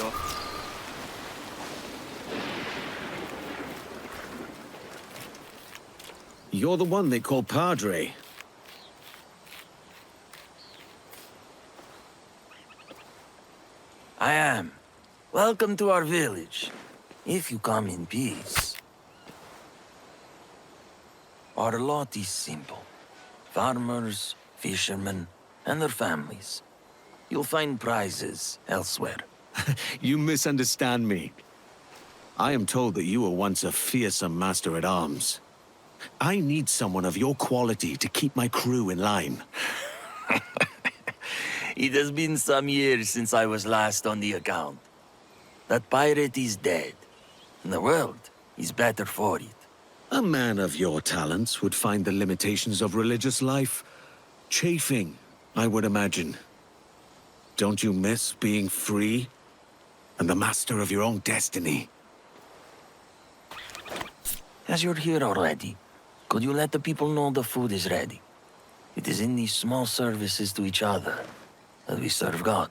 Credo. You're the one they call Padre. I am. Welcome to our village, if you come in peace. Our lot is simple. Farmers, fishermen, and their families. You'll find prizes elsewhere. You misunderstand me. I am told that you were once a fearsome master-at-arms. I need someone of your quality to keep my crew in line. It has been some years since I was last on the account. That pirate is dead. And the world is better for it. A man of your talents would find the limitations of religious life chafing, I would imagine. Don't you miss being free and the master of your own destiny? As you're here already, could you let the people know the food is ready? It is in these small services to each other that we serve God.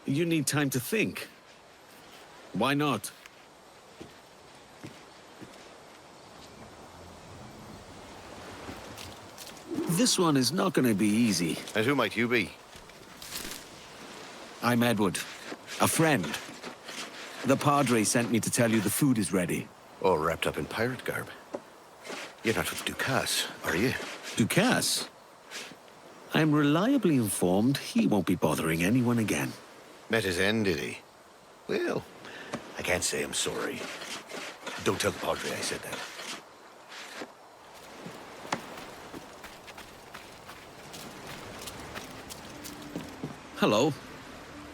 You need time to think. Why not? This one is not going to be easy. And who might you be? I'm Edward, a friend. The Padre sent me to tell you the food is ready. All wrapped up in pirate garb. You're not with Casse, are you? Casse? I'm reliably informed he won't be bothering anyone again. Met his end, did he? Well, I can't say I'm sorry. Don't tell the Padre I said that. Hello.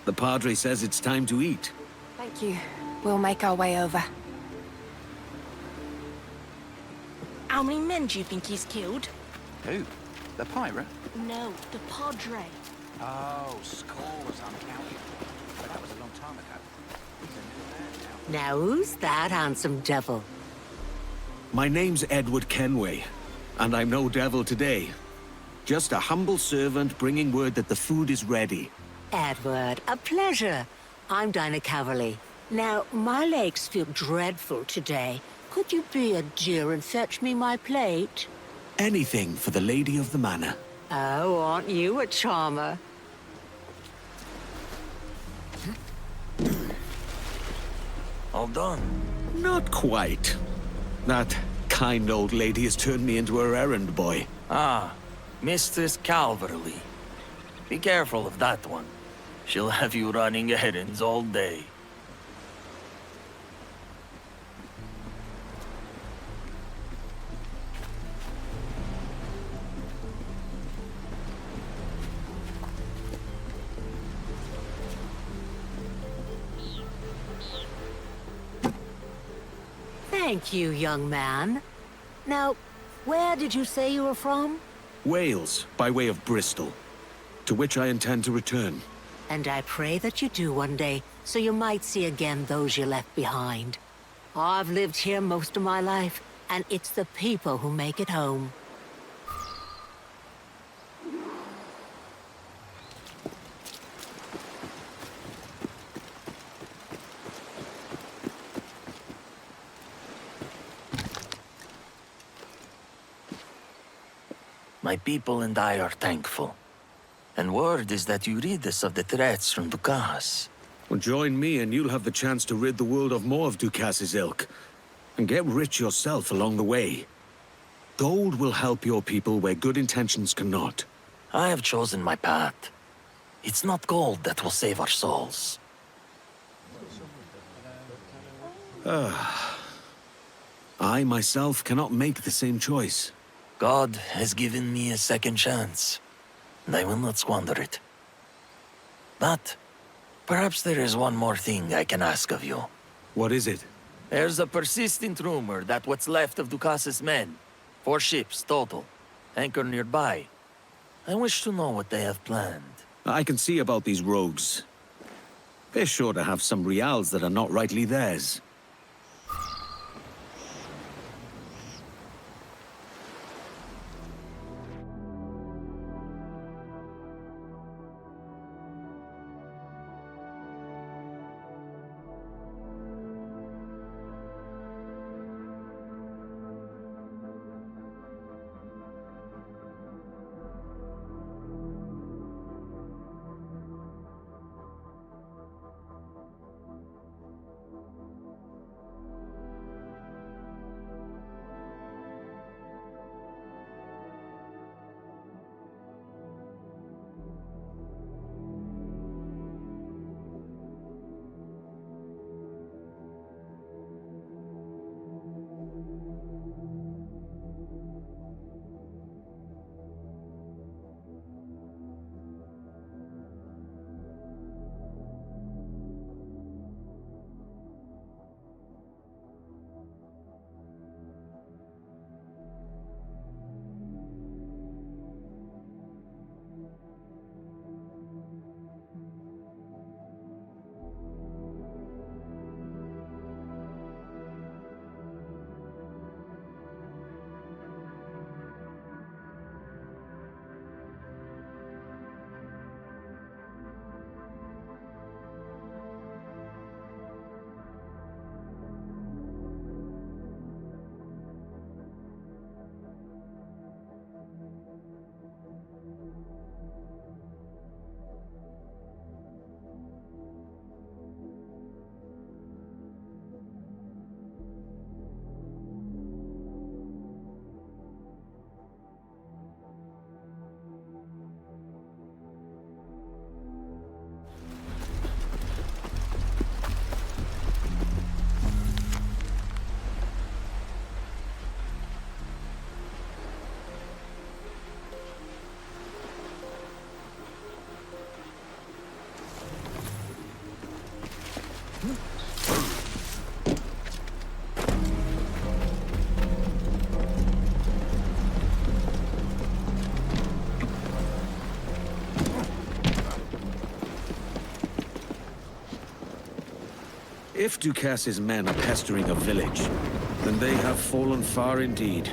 The Padre says it's time to eat. Thank you. We'll make our way over. How many men do you think he's killed? Who? The pirate? No, the Padre. Oh, scores uncounted. But that was a long time ago. He's a new man now. Now who's that handsome devil? My name's Edward Kenway, and I'm no devil today. Just a humble servant bringing word that the food is ready. Edward, a pleasure. I'm Dinah Caverly. Now, my legs feel dreadful today. Could you be a dear and fetch me my plate? Anything for the lady of the manor. Oh, aren't you a charmer? All done. Not quite. That kind old lady has turned me into her errand boy. Ah, Mistress Calverley. Be careful of that one. She'll have you running errands all day. Thank you, young man. Now, where did you say you were from? Wales, by way of Bristol, to which I intend to return. And I pray that you do one day, so you might see again those you left behind. I've lived here most of my life, and it's the people who make it home. My people and I are thankful. And word is that you rid us of the threats from Casse. Well, join me and you'll have the chance to rid the world of more of Casse's ilk. And get rich yourself along the way. Gold will help your people where good intentions cannot. I have chosen my path. It's not gold that will save our souls. I myself cannot make the same choice. God has given me a second chance, and I will not squander it. But perhaps there is one more thing I can ask of you. What is it? There's a persistent rumor that what's left of Ducas's men, 4 ships total, anchor nearby. I wish to know what they have planned. I can see about these rogues. They're sure to have some reals that are not rightly theirs. If Ducasse's men are pestering a village, then they have fallen far indeed.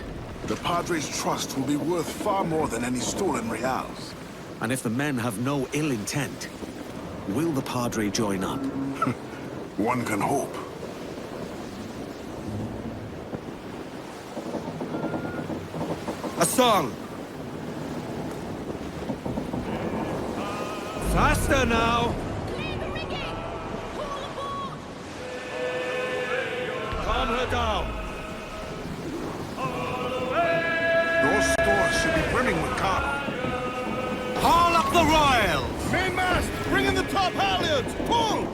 The Padre's trust will be worth far more than any stolen reals. And if the men have no ill intent, will the Padre join up? One can hope. A song! Faster now! Calm her down! Those stores should be brimming with cargo. Haul up the royals! Main mast! Bring in the top halyards! Pull!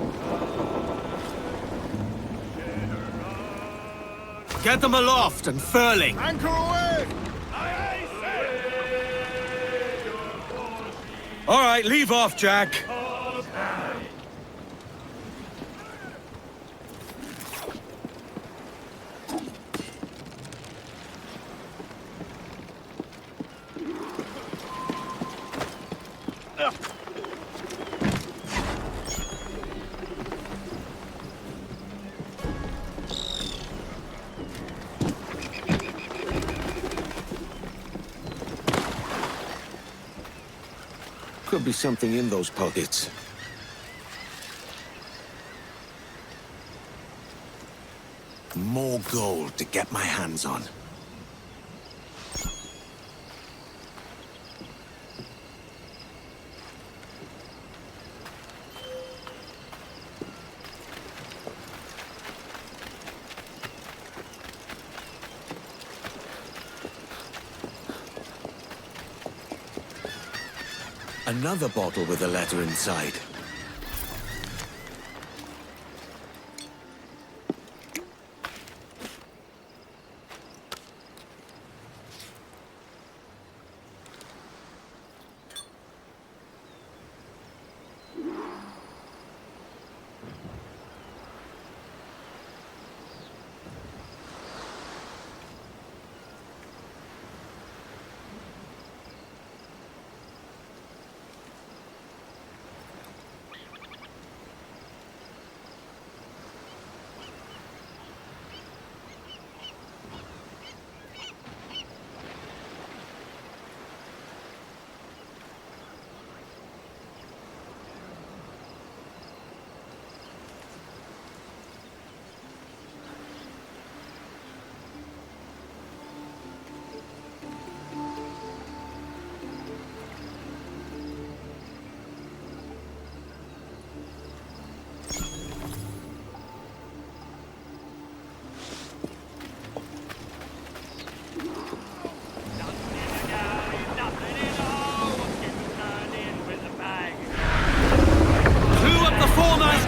Get them aloft and furling! Anchor away! All right, leave off, Jack. Could be something in those pockets. More gold to get my hands on. Another bottle with a letter inside.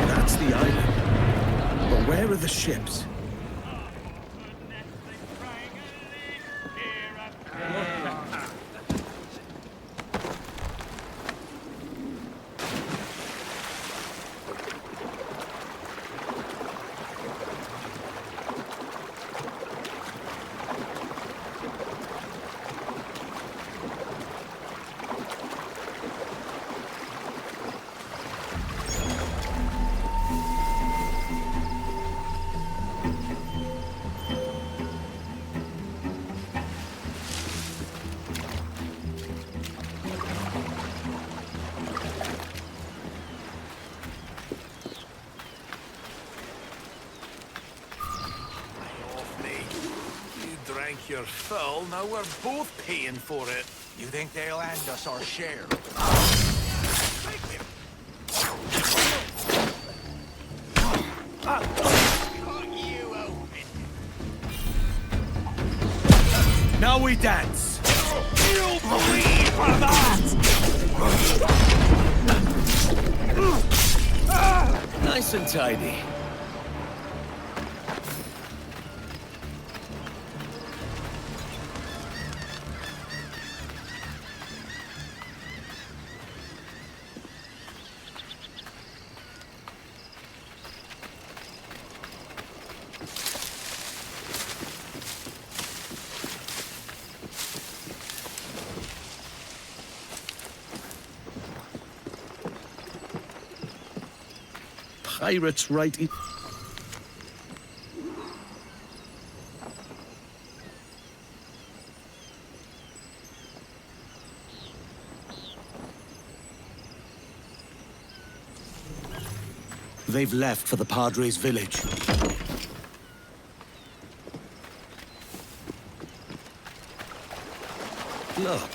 That's the island. But where are the ships? You're full, now we're both paying for it. You think they'll hand us our share? Now we dance. You'll bleed for that! Nice and tidy. Pirates right. They've left for the Padre's village. Look,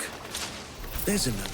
there's another.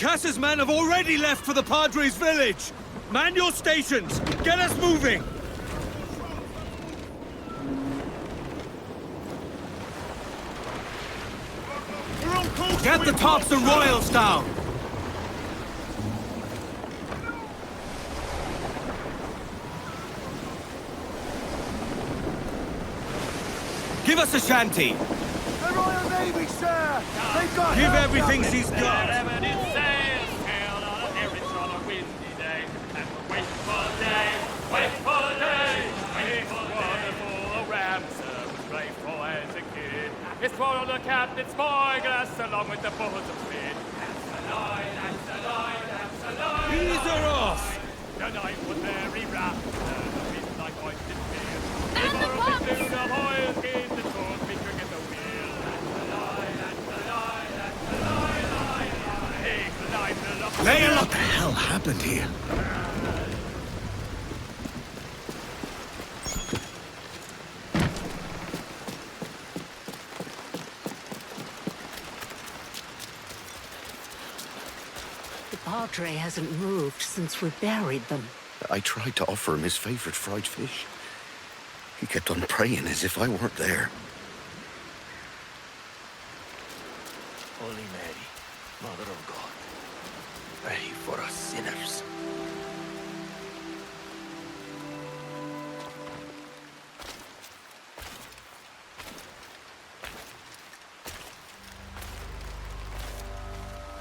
Casse's men have already left for the Padre's village! Man your stations! Get us moving! Get the tops and royals down! Give us a shanty! The Royal Navy, sir! They've got Give everything she's got! It's one of the captain's boy glass along with the bosom speed. That's the line, that's the line, that's the line. These are off! The night was very rough, the midnight hoisted fear. And the pumps! The hoils gave the torch, we could get the wheel. That's the line, that's the line, that's the line, line, line. Take the line, the lock. Leia, what the hell happened here? Padre hasn't moved since we buried them. I tried to offer him his favorite fried fish. He kept on praying as if I weren't there. Holy Mary, Mother of God, pray for us sinners.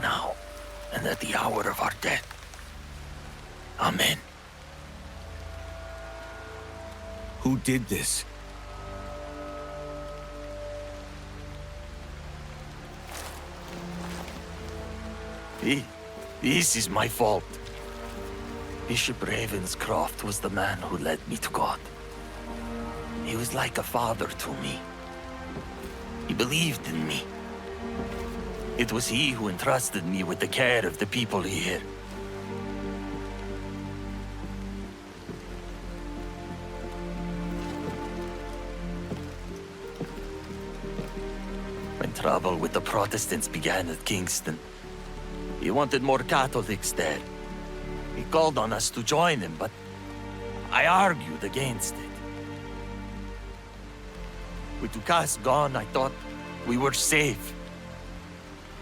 Now, and at the hour of our death. Amen. Who did this? This is my fault. Bishop Ravenscroft was the man who led me to God. He was like a father to me. He believed in me. It was he who entrusted me with the care of the people here. When trouble with the Protestants began at Kingston, he wanted more Catholics there. He called on us to join him, but I argued against it. With Casse gone, I thought we were safe.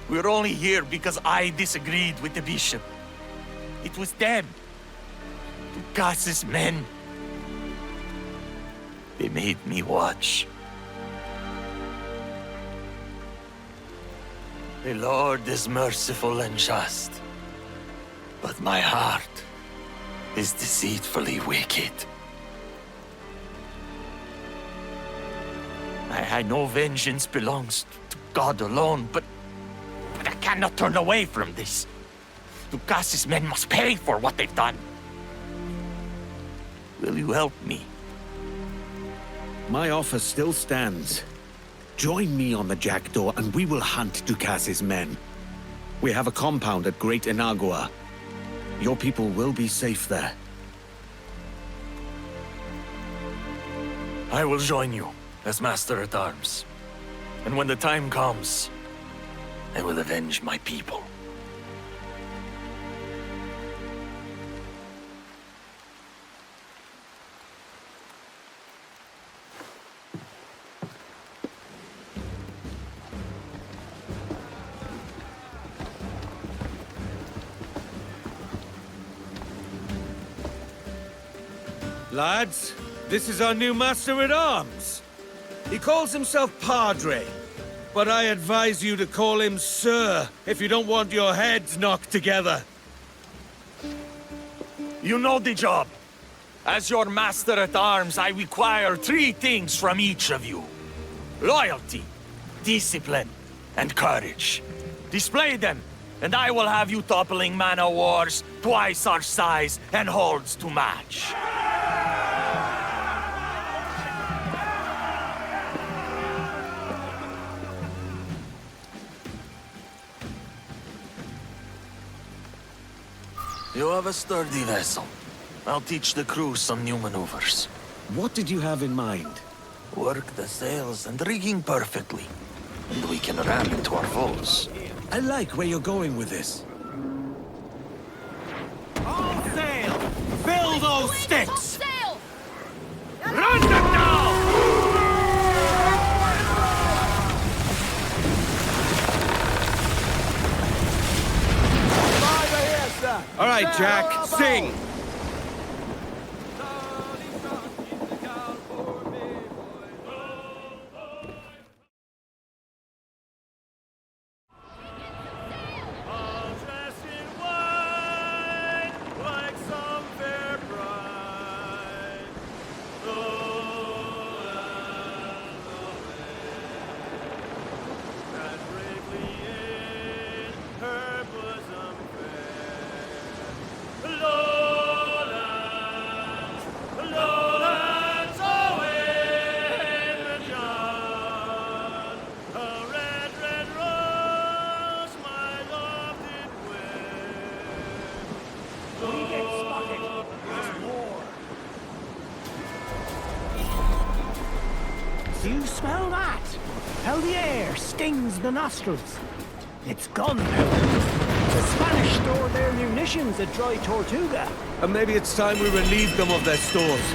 We were only here because I disagreed with the bishop. It was them. Casse's men. They made me watch. The Lord is merciful and just, but my heart is deceitfully wicked. I know vengeance belongs to God alone, but I cannot turn away from this. Casse's men must pay for what they've done. Will you help me? My offer still stands. Join me on the Jackdaw and we will hunt Casse's men. We have a compound at Great Inagua. Your people will be safe there. I will join you as Master at Arms. And when the time comes, I will avenge my people. Lads, this is our new Master at Arms. He calls himself Padre, but I advise you to call him Sir if you don't want your heads knocked together. You know the job. As your Master at Arms, I require 3 things from each of you. Loyalty, discipline, and courage. Display them, and I will have you toppling man-o'-wars twice our size and holds to match. You have a sturdy vessel. I'll teach the crew some new maneuvers. What did you have in mind? Work the sails and rigging perfectly, and we can ram into our foes. I like where you're going with this. All sail! Fill those sticks! Run them down! All right, Jack, sing! All dressed in white, like some fair bride. Low and and bravely in her bosom fair. Lowlands, lowlands, away the John. A red, red rose, my love did wear. We get spotted. There's more. Do you smell that? How the air stings the nostrils. It's gunpowder. The Spanish store their munitions at Dry Tortuga. And maybe it's time we relieve them of their stores.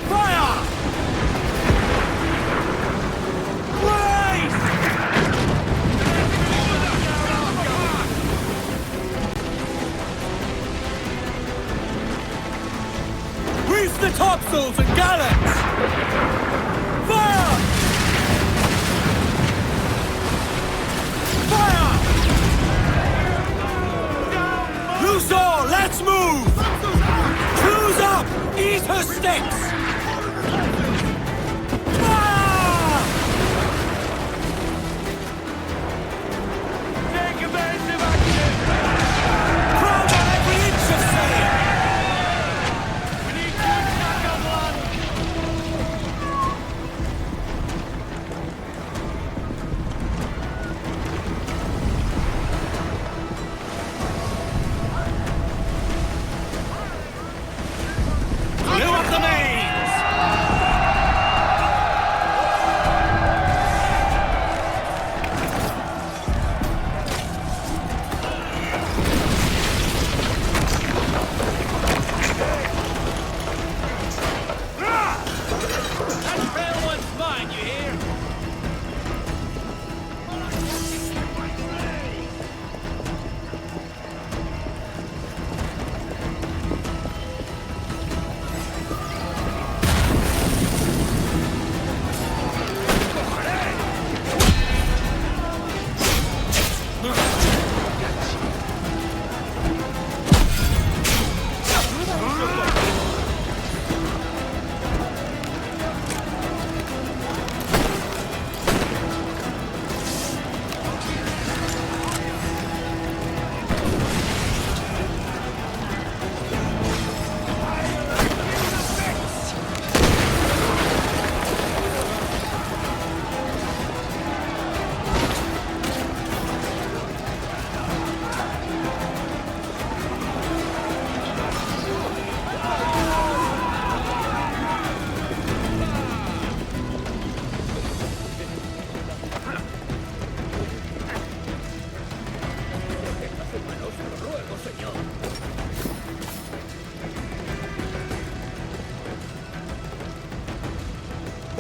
Fire! Reef the topsails and gallants! Fire! Fire! Loose all, let's move! Cruise up! Eat her sticks! Fire! Take evasive action! Crowd on every inch of sail! We need good backup one! Clear up the main!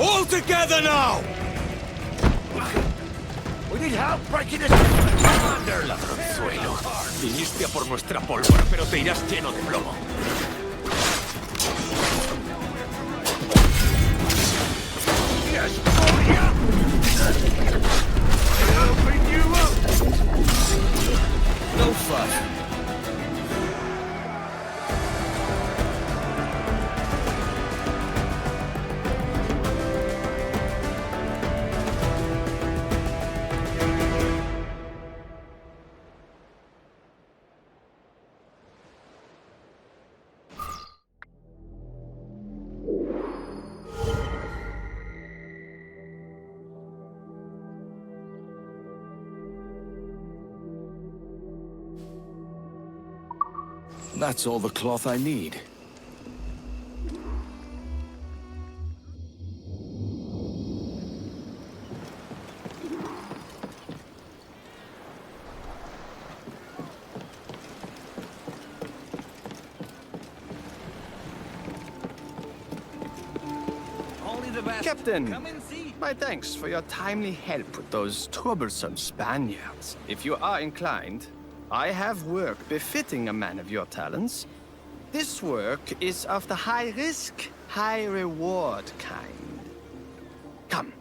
All together now! We need help breaking this. Commander, ladronzuelo. Viniste a por nuestra pólvora, pero te irás lleno de plomo. Yes, helping you up. No fuss. That's all the cloth I need. Captain, my thanks for your timely help with those troublesome Spaniards. If you are inclined, I have work befitting a man of your talents. This work is of the high-risk, high-reward kind. Come,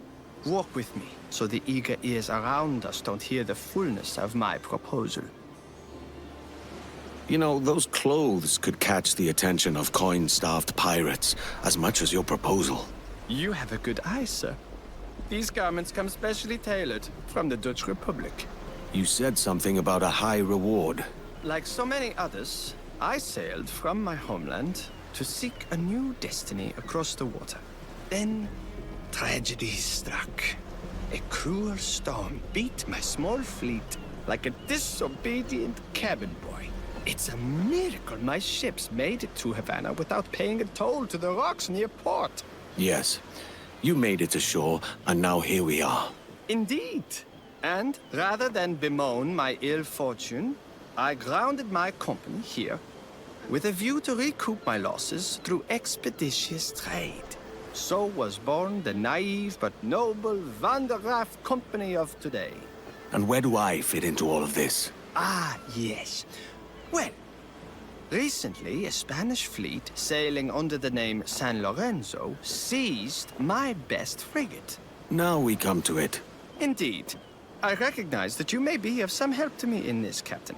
walk with me, so the eager ears around us don't hear the fullness of my proposal. You know, those clothes could catch the attention of coin-starved pirates as much as your proposal. You have a good eye, sir. These garments come specially tailored from the Dutch Republic. You said something about a high reward. Like so many others, I sailed from my homeland to seek a new destiny across the water. Then, tragedy struck. A cruel storm beat my small fleet like a disobedient cabin boy. It's a miracle my ships made it to Havana without paying a toll to the rocks near port. Yes, you made it ashore, and now here we are. Indeed. And rather than bemoan my ill fortune, I grounded my company here with a view to recoup my losses through expeditious trade. So was born the naive but noble Van der Graaf Company of today. And where do I fit into all of this? Ah, yes. Well, recently a Spanish fleet sailing under the name San Lorenzo seized my best frigate. Now we come to it. Indeed. I recognize that you may be of some help to me in this, Captain.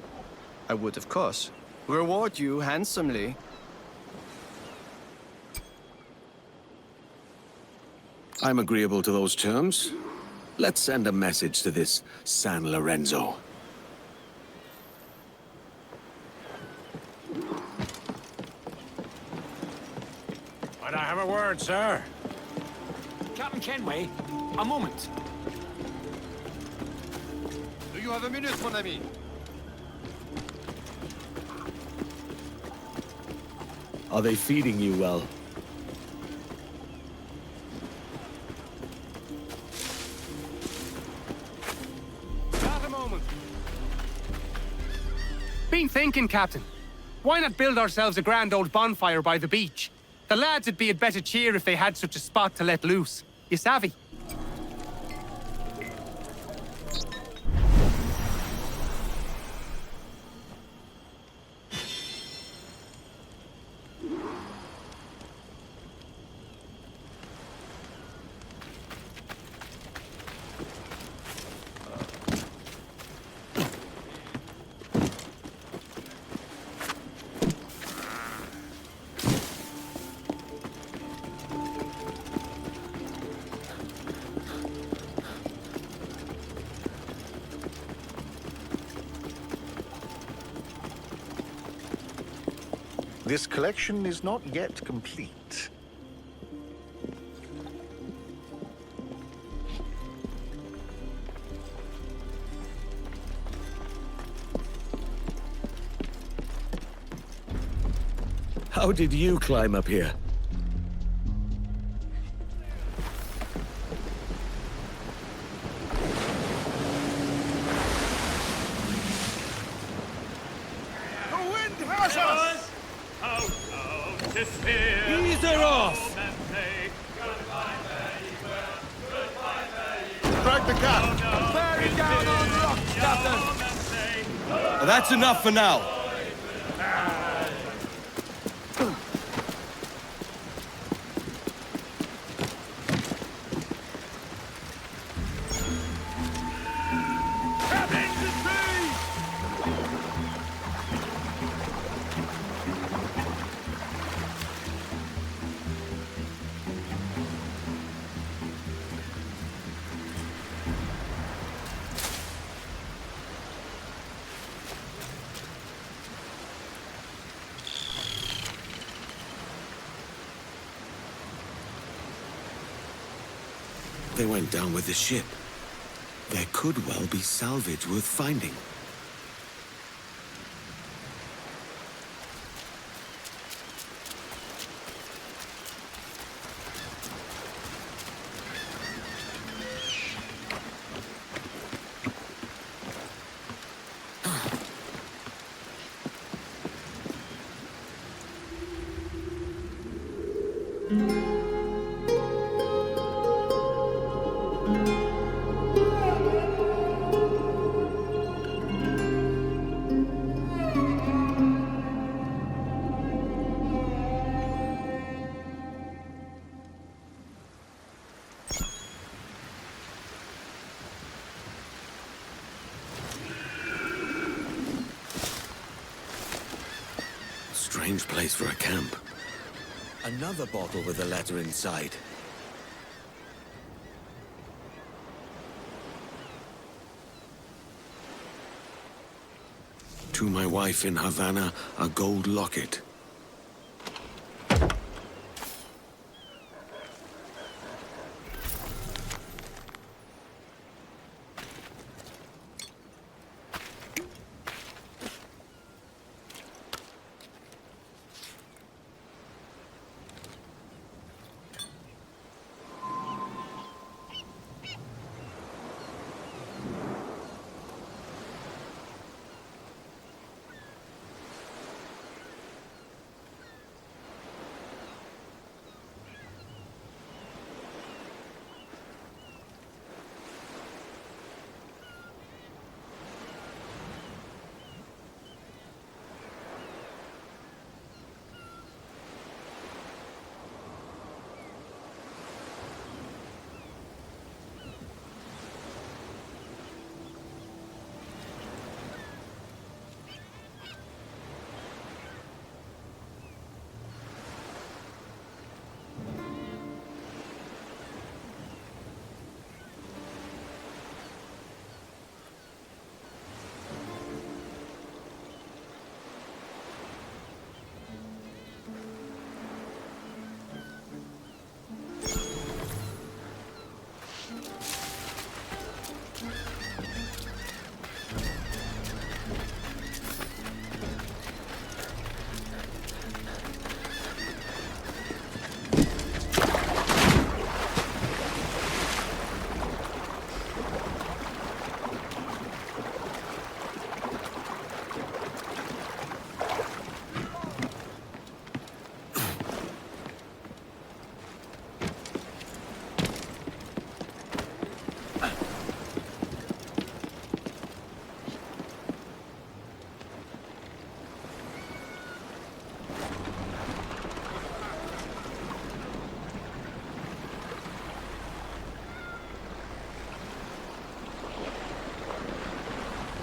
I would, of course, reward you handsomely. I'm agreeable to those terms. Let's send a message to this San Lorenzo. Might I have a word, sir? Captain Kenway, a moment. Do you have a minute, mon ami? Are they feeding you well? Not a moment. Been thinking, Captain. Why not build ourselves a grand old bonfire by the beach? The lads would be at better cheer if they had such a spot to let loose. You savvy? This collection is not yet complete. How did you climb up here? Ease her off! anchor! Bearing down on rocks, Captain! That's enough for now. They went down with the ship. There could well be salvage worth finding. Strange place for a camp. Another bottle with a letter inside. To my wife in Havana, a gold locket.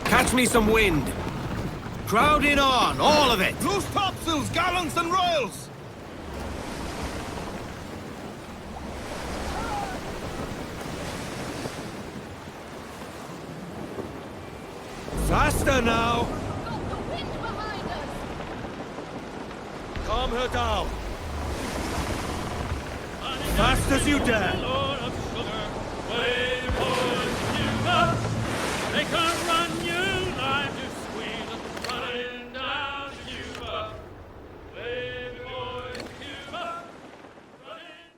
Catch me some wind. Crowd in on, all of it. Loose topsails, gallants, and royals! Faster now. Got the wind behind us! Calm her down. Fast as you dare. Lord of sugar, wave for Cuba. They can't run you live to squeeze, running down to Cuba. Wave for Cuba, running.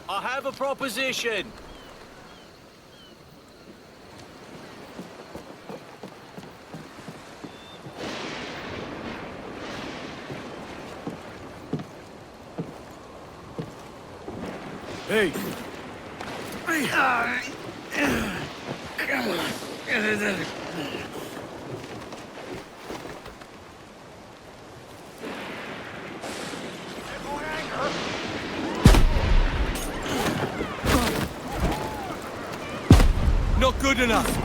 I have a proposition. Hey! Not good enough!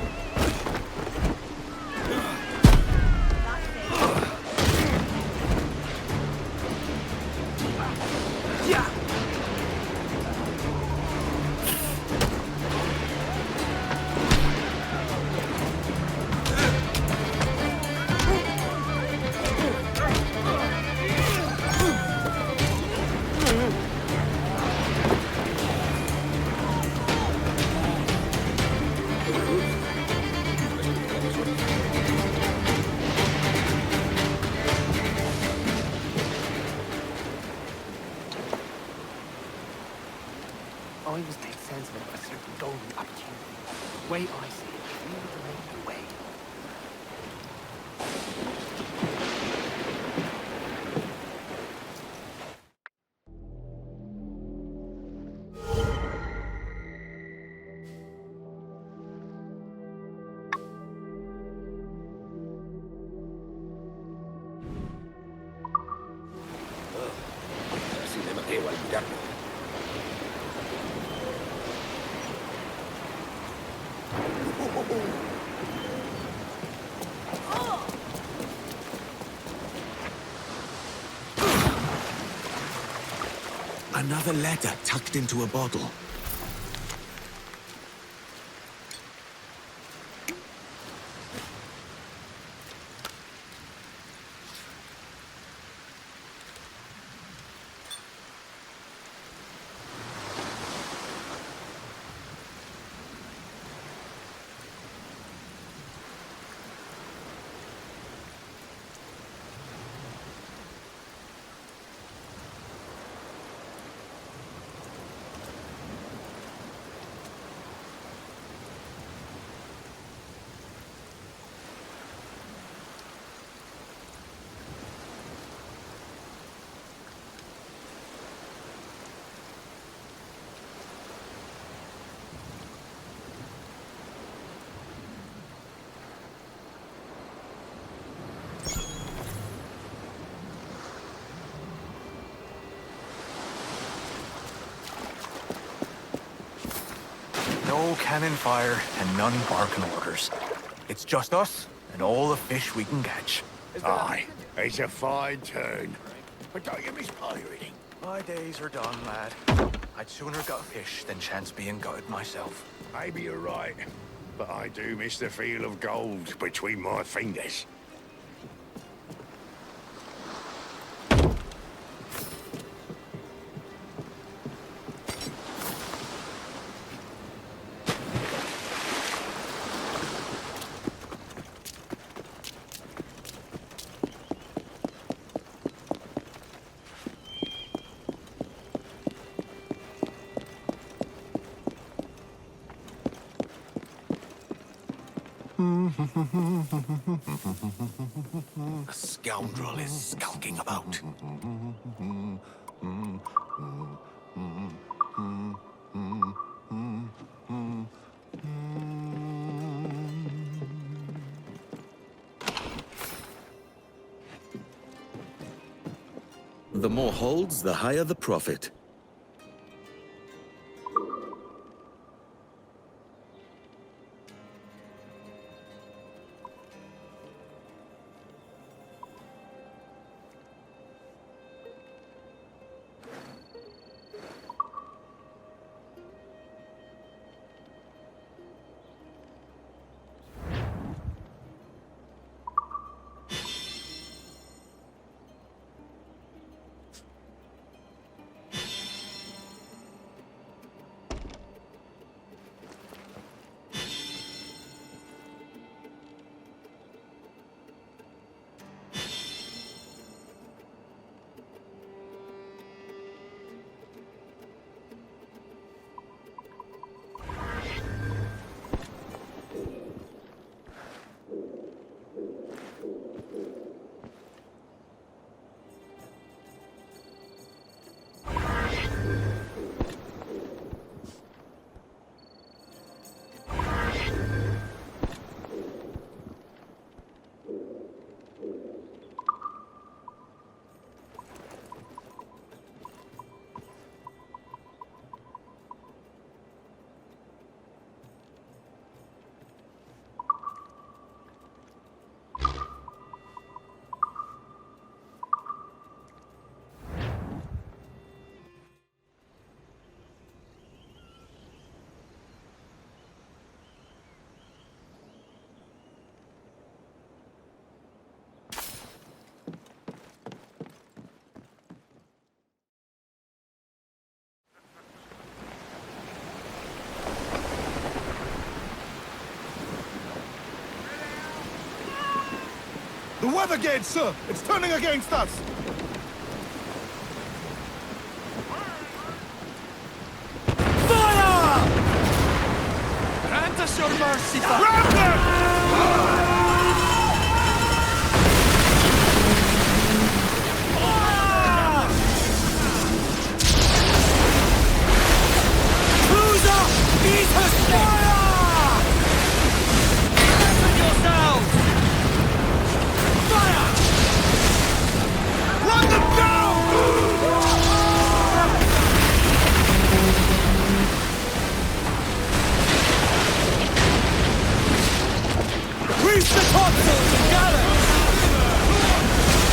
I was made sensible of a certain golden opportunity. Way I see it, we need to make the way. Así me mateo al mirarlo. Another letter tucked into a bottle. No cannon fire and none barking orders. It's just us and all the fish we can catch. Aye, it's a fine turn. But don't you miss pirating? My days are done, lad. I'd sooner gut a fish than chance being gutted myself. Maybe you're right, but I do miss the feel of gold between my fingers. A scoundrel is skulking about. The more holds, the higher the profit. The weather gauge, sir! It's turning against us! Fire! Grant us your mercy, Father! Grab them! Recusa! Eat her fire! Defend yourselves! Fire! Run them down! Reach the topsails and gallants!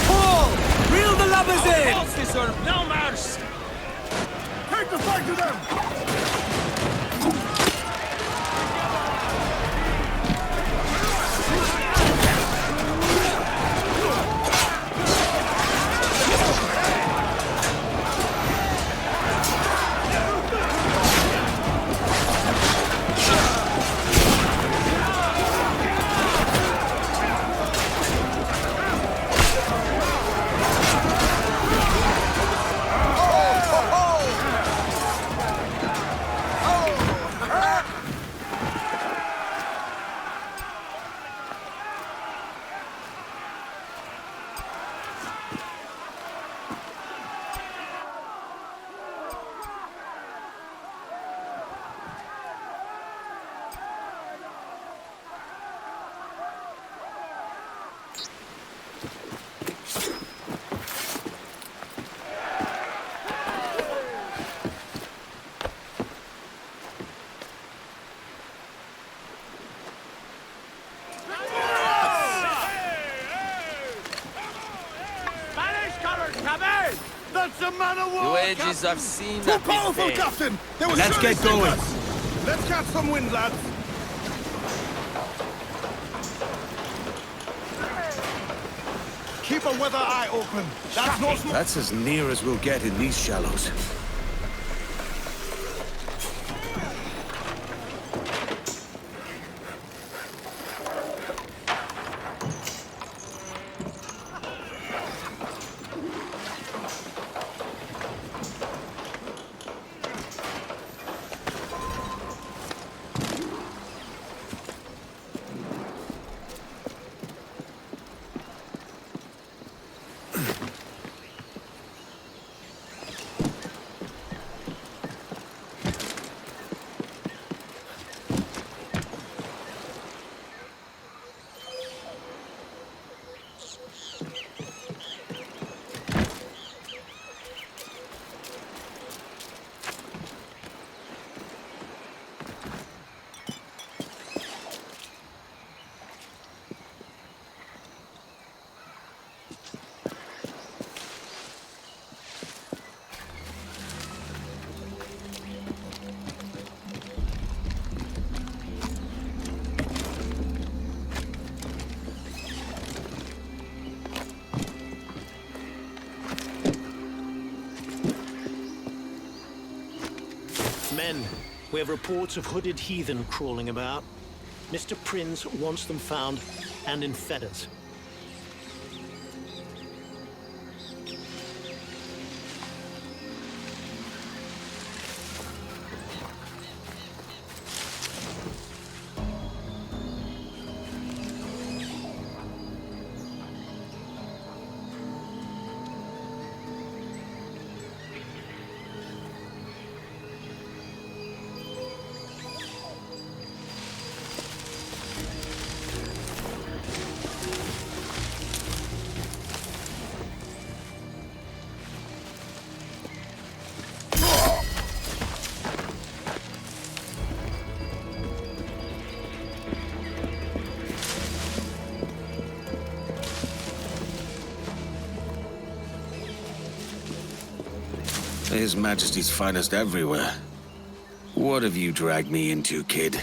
Paul! Reel the lubbers in! Officer, no mercy! Take the fight to them! That's a man of war, The wages I've seen Too have been powerful, paid. Captain! They will Let's surely get sink going. us. Let's catch some wind, lads! Keep a weather eye open. That's no small... That's as near as we'll get in these shallows. Men, we have reports of hooded heathen crawling about. Mr. Prince wants them found and in fetters. His Majesty's finest everywhere. What have you dragged me into, kid?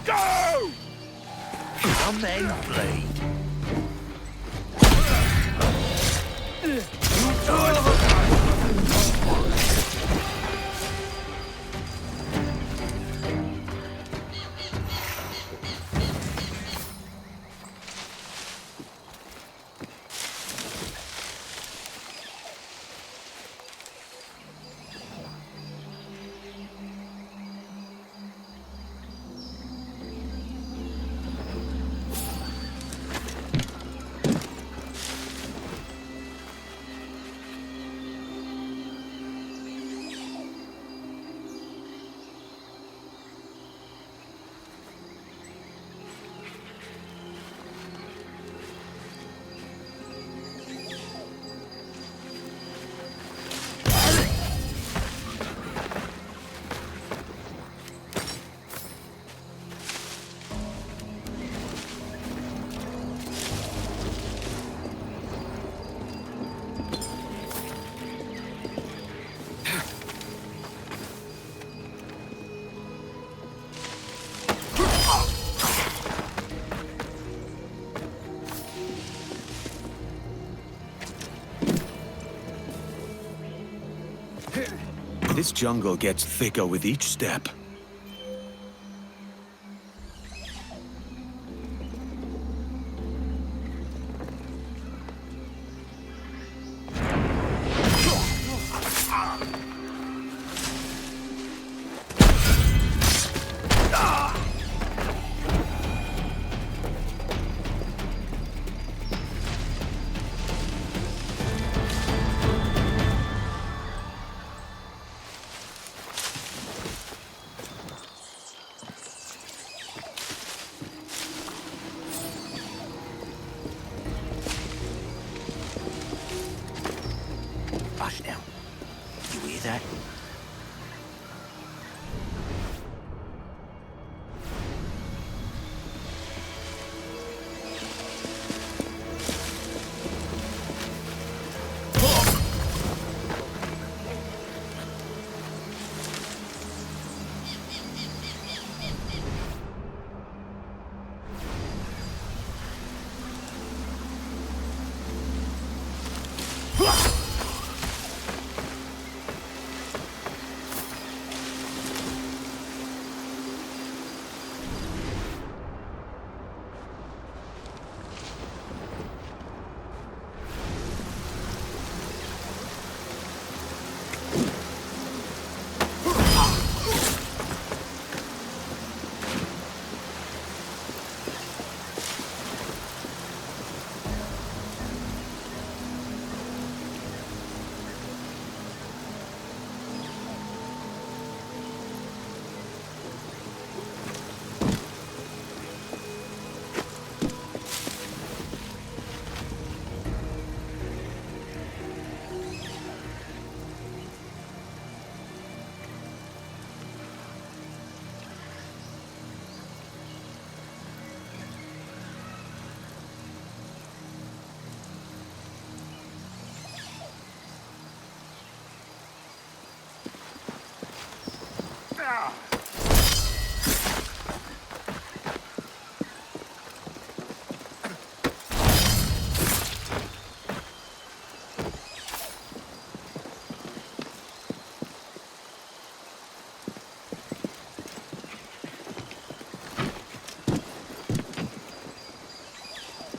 Go! Come then, blade. This jungle gets thicker with each step. Hush now. You hear that?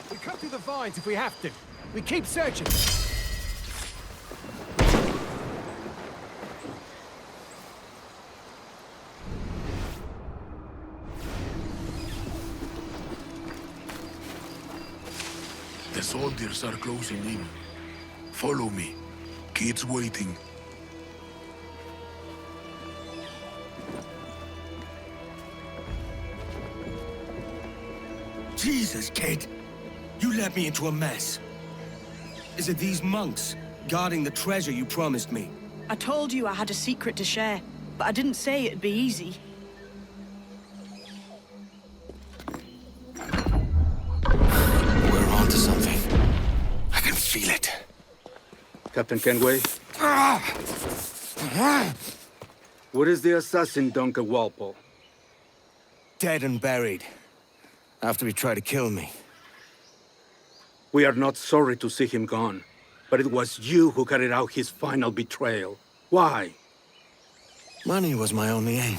We cut through the vines if we have to. We keep searching. The soldiers are closing in. Follow me. Kids waiting. Jesus, kid. You led me into a mess. Is it these monks guarding the treasure you promised me? I told you I had a secret to share, but I didn't say it'd be easy. We're onto something. I can feel it. Captain Kenway? What is the assassin, Duncan Walpole? Dead and buried. After he tried to kill me. We are not sorry to see him gone, but it was you who carried out his final betrayal. Why? Money was my only aim.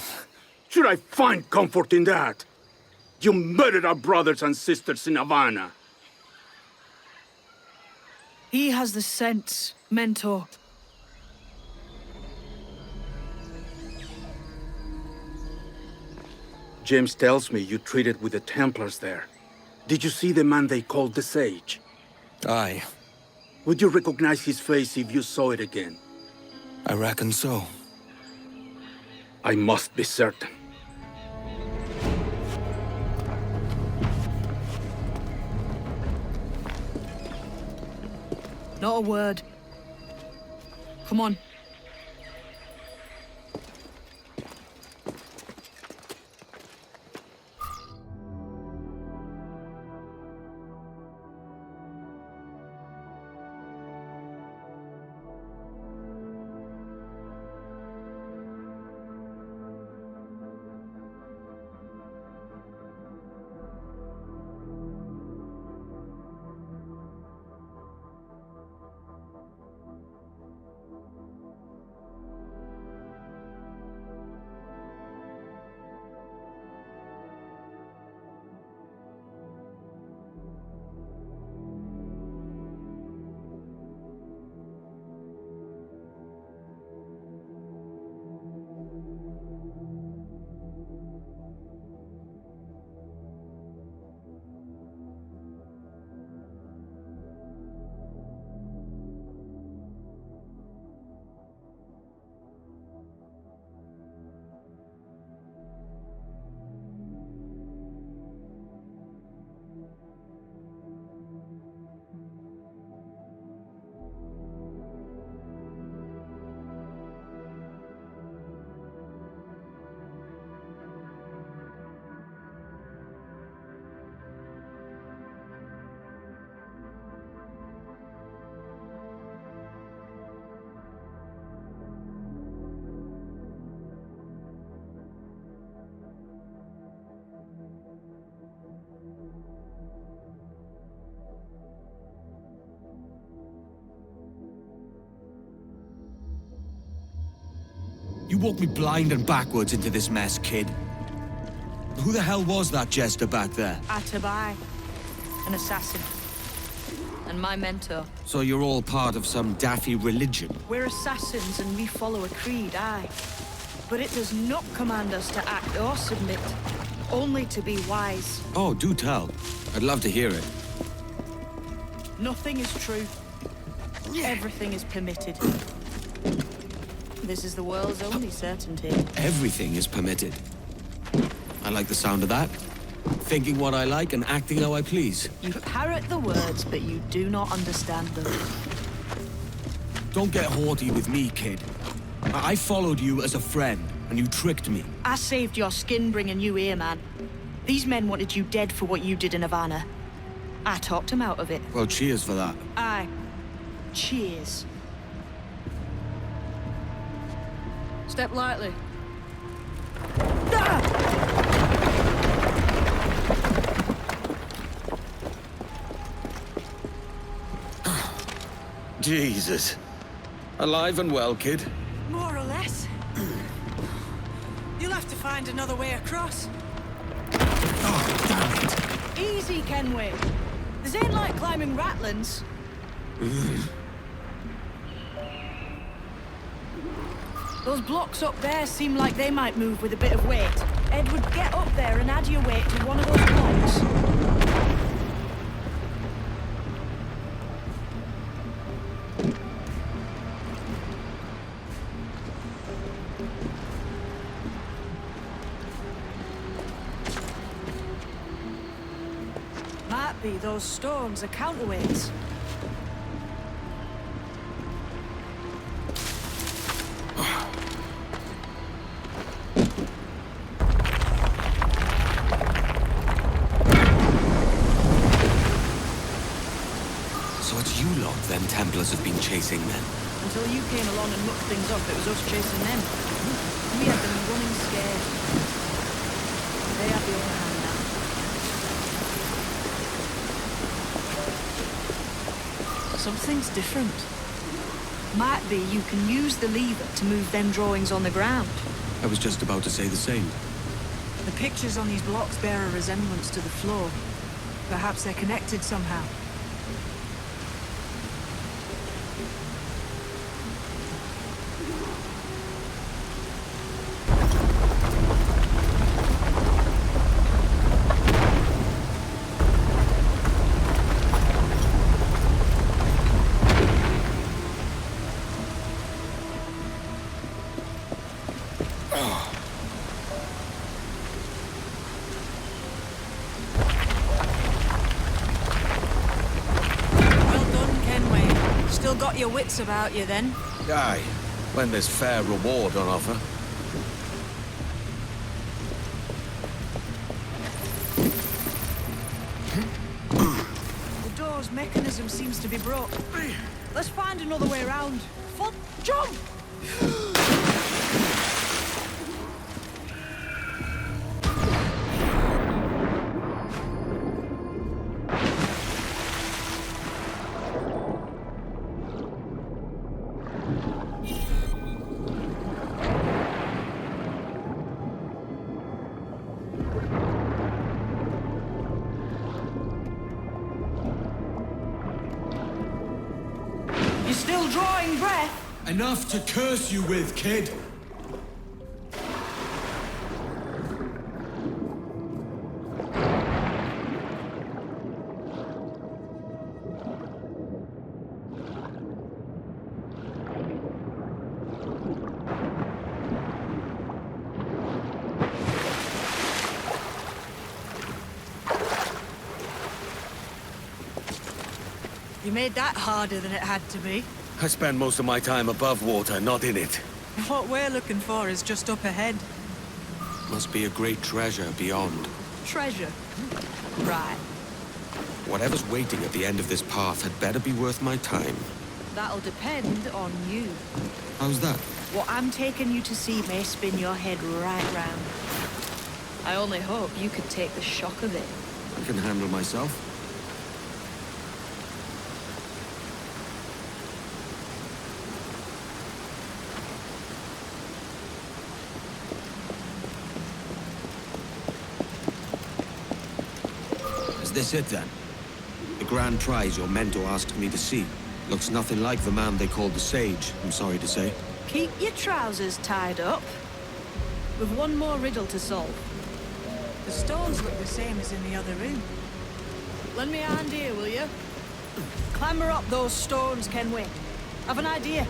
Should I find comfort in that? You murdered our brothers and sisters in Havana. He has the sense, Mentor. James tells me you treated with the Templars there. Did you see the man they called the Sage? Aye. Would you recognize his face if you saw it again? I reckon so. I must be certain. Not a word. Come on. You walked me blind and backwards into this mess, kid. Who the hell was that jester back there? Atabai, an assassin. And my mentor. So you're all part of some daffy religion? We're assassins and we follow a creed, aye. But it does not command us to act or submit, only to be wise. Oh, do tell. I'd love to hear it. Nothing is true. Everything is permitted. This is the world's only certainty. Everything is permitted. I like the sound of that. Thinking what I like and acting how I please. You parrot the words, but you do not understand them. Don't get haughty with me, kid. I followed you as a friend, and you tricked me. I saved your skin bringing you here, man. These men wanted you dead for what you did in Havana. I talked them out of it. Well, cheers for that. Aye. Cheers. Step lightly. Jesus. Alive and well, kid? More or less. You'll have to find another way across. Oh, damn it. Easy, Kenway. This ain't like climbing Ratlins. Those blocks up there seem like they might move with a bit of weight. Edward, get up there and add your weight to one of those blocks. Might be those stones are counterweights. Them Templars have been chasing men. Until you came along and mucked things up, it was us chasing them. We had them running scared. They have the upper hand now. Something's different. Might be you can use the lever to move them drawings on the ground. I was just about to say the same. The pictures on these blocks bear a resemblance to the floor. Perhaps they're connected somehow. Got your wits about you, then? Aye, when there's fair reward on offer. The door's mechanism seems to be broke. Let's find another way around. Jump! Enough to curse you with, kid. You made that harder than it had to be. I spend most of my time above water, not in it. What we're looking for is just up ahead. Must be a great treasure beyond. Treasure? Right. Whatever's waiting at the end of this path had better be worth my time. That'll depend on you. How's that? What I'm taking you to see may spin your head right round. I only hope you could take the shock of it. I can handle myself. Is this it, then? The grand prize your mentor asked me to see. Looks nothing like the man they called the Sage, I'm sorry to say. Keep your trousers tied up. We've one more riddle to solve. The stones look the same as in the other room. Lend me a hand here, will you? Clamber up those stones, Kenway. I've an idea.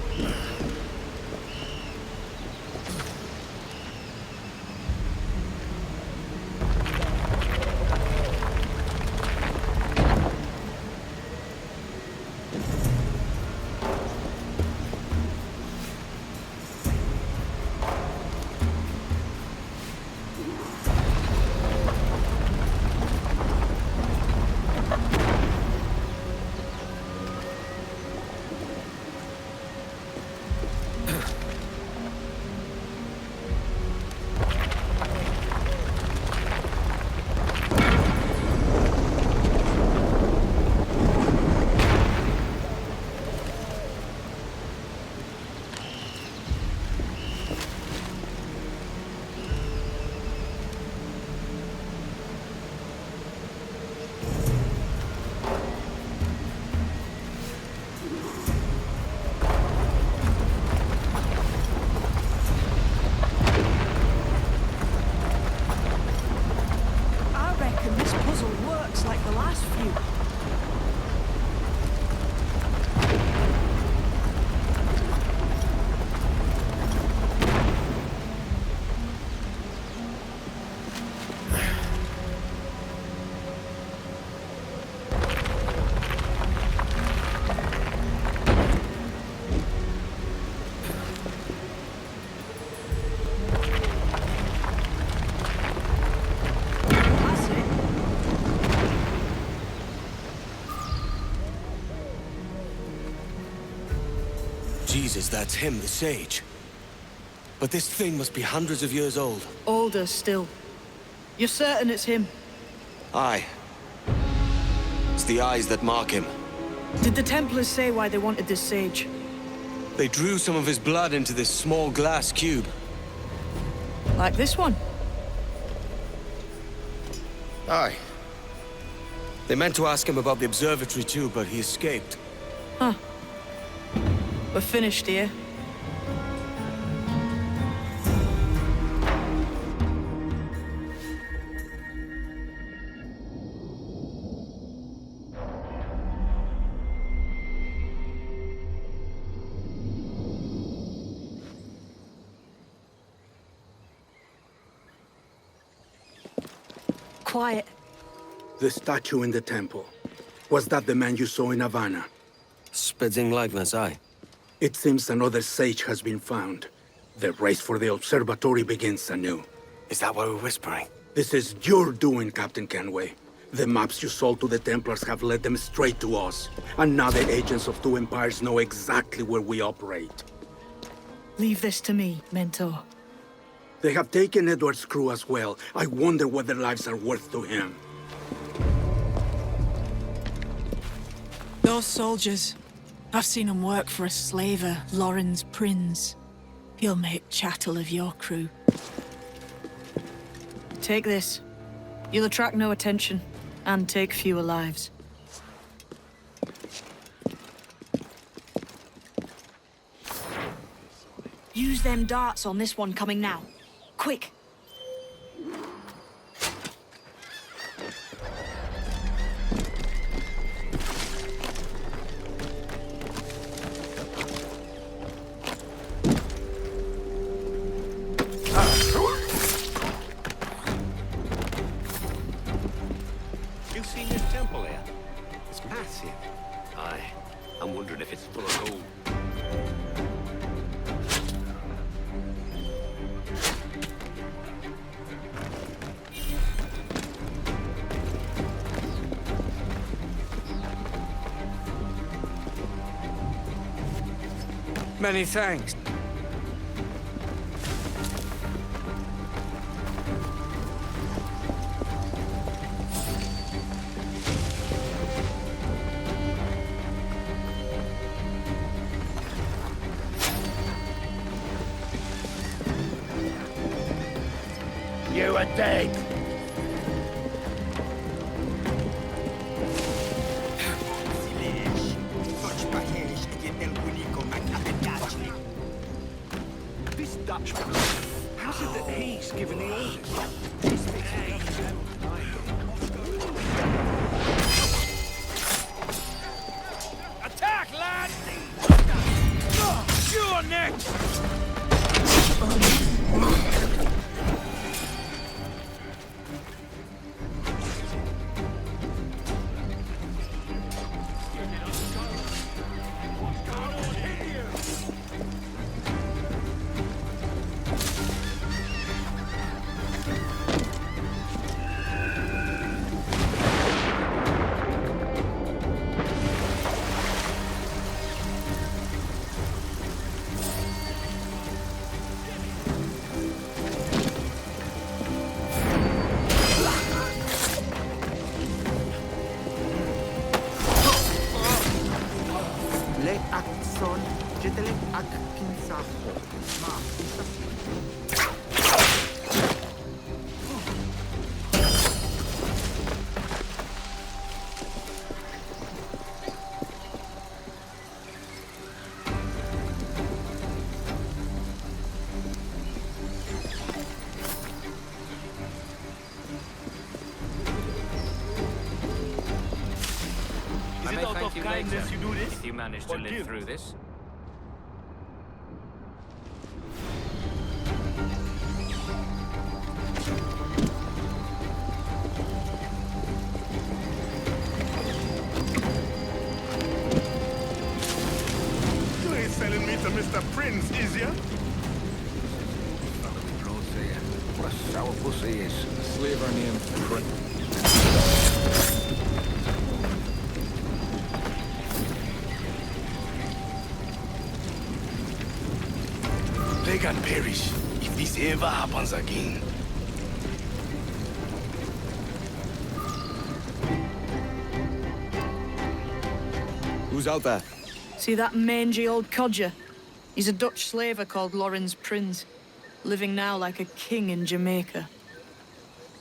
Jesus, that's him, the Sage. But this thing must be hundreds of years old. Older still. You're certain it's him? Aye. It's the eyes that mark him. Did the Templars say why they wanted this sage? They drew some of his blood into this small glass cube. Like this one? Aye. They meant to ask him about the observatory too, but he escaped. Huh. We're finished here. Quiet. The statue in the temple. Was that the man you saw in Havana? Spitting likeness, aye. It seems another sage has been found. The race for the observatory begins anew. Is that why we're whispering? This is your doing, Captain Kenway. The maps you sold to the Templars have led them straight to us. And now the agents of two empires know exactly where we operate. Leave this to me, Mentor. They have taken Edward's crew as well. I wonder what their lives are worth to him. Those soldiers. I've seen them work for a slaver, Lorenz Prinz. He'll make chattel of your crew. Take this. You'll attract no attention, and take fewer lives. Use them darts on this one coming now. Quick! You seen this temple here? It's massive. Aye. I'm wondering if it's full of gold. Many thanks. You are dead. This Dutchman, how's it that he's given the orders? Attack, lad! You're next! Is it out of kindness you do this? If you manage to live through this. You ain't selling me to Mr. Prince, is ya? What a sour pussy is. Slaver named Credo. They can perish if this ever happens again. Who's out there? See that mangy old codger? He's a Dutch slaver called Lorenz Prins, living now like a king in Jamaica.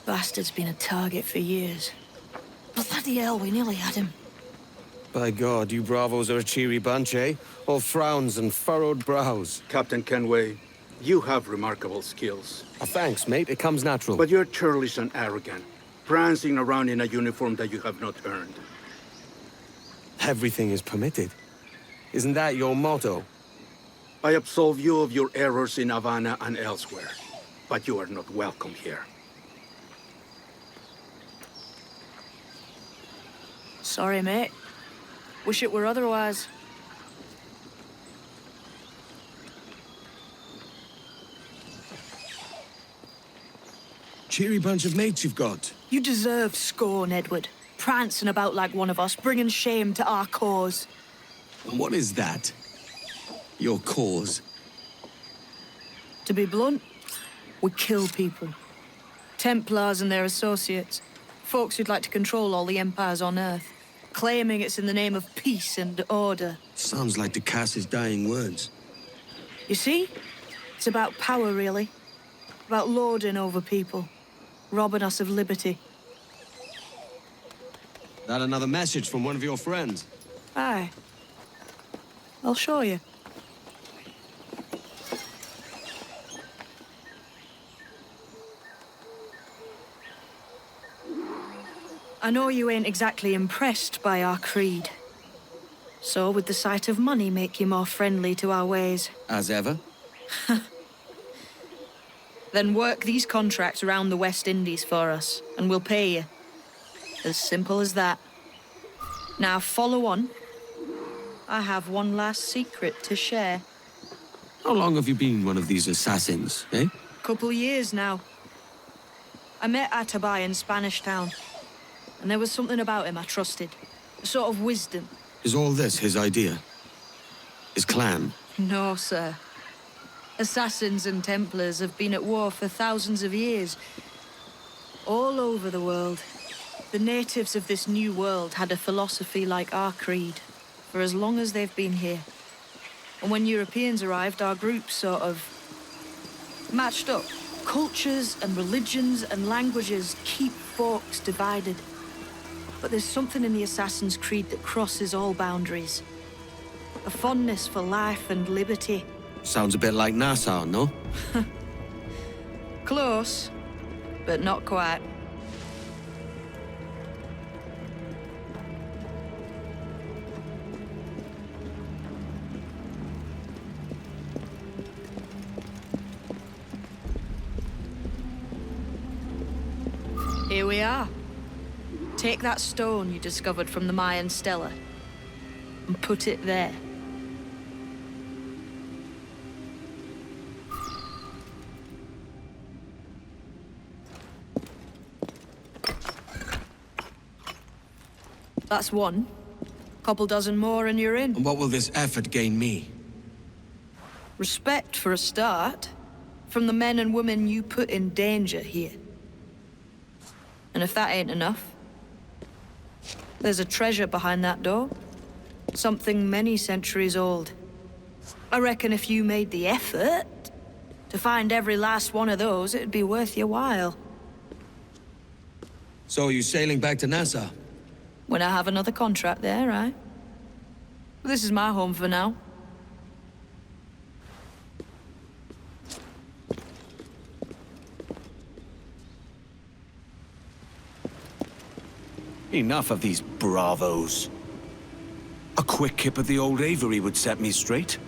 Bastard's been a target for years. Bloody hell, we nearly had him. By God, you bravos are a cheery bunch, eh? All frowns and furrowed brows. Captain Kenway, you have remarkable skills. Thanks, mate. It comes natural. But you're churlish and arrogant, prancing around in a uniform that you have not earned. Everything is permitted. Isn't that your motto? I absolve you of your errors in Havana and elsewhere, but you are not welcome here. Sorry, mate. Wish it were otherwise. Cheery bunch of mates you've got. You deserve scorn, Edward. Prancing about like one of us, bringing shame to our cause. And what is that? Your cause? To be blunt, we kill people. Templars and their associates. Folks who'd like to control all the empires on Earth. Claiming it's in the name of peace and order. Sounds like the Casse's dying words. You see? It's about power, really. About lording over people. Robbing us of liberty. That another message from one of your friends? Aye. I'll show you. I know you ain't exactly impressed by our creed. So would the sight of money make you more friendly to our ways? As ever? Then work these contracts around the West Indies for us, and we'll pay you. As simple as that. Now follow on. I have one last secret to share. How long have you been one of these assassins, eh? Couple years now. I met Atabai in Spanish Town. And there was something about him I trusted. A sort of wisdom. Is all this his idea? His clan? No, sir. Assassins and Templars have been at war for thousands of years. All over the world. The natives of this new world had a philosophy like our creed, for as long as they've been here. And when Europeans arrived, our groups sort of matched up. Cultures and religions and languages keep folks divided. But there's something in the Assassin's Creed that crosses all boundaries. A fondness for life and liberty. Sounds a bit like Nassau, no? Close, but not quite. Here we are. Take that stone you discovered from the Mayan Stela and put it there. That's one. Couple dozen more and you're in. And what will this effort gain me? Respect for a start. From the men and women you put in danger here. And if that ain't enough, there's a treasure behind that door. Something many centuries old. I reckon if you made the effort to find every last one of those, it'd be worth your while. So are you sailing back to Nassau? When I have another contract there, right? This is my home for now. Enough of these bravos. A quick kip of the old Avery would set me straight.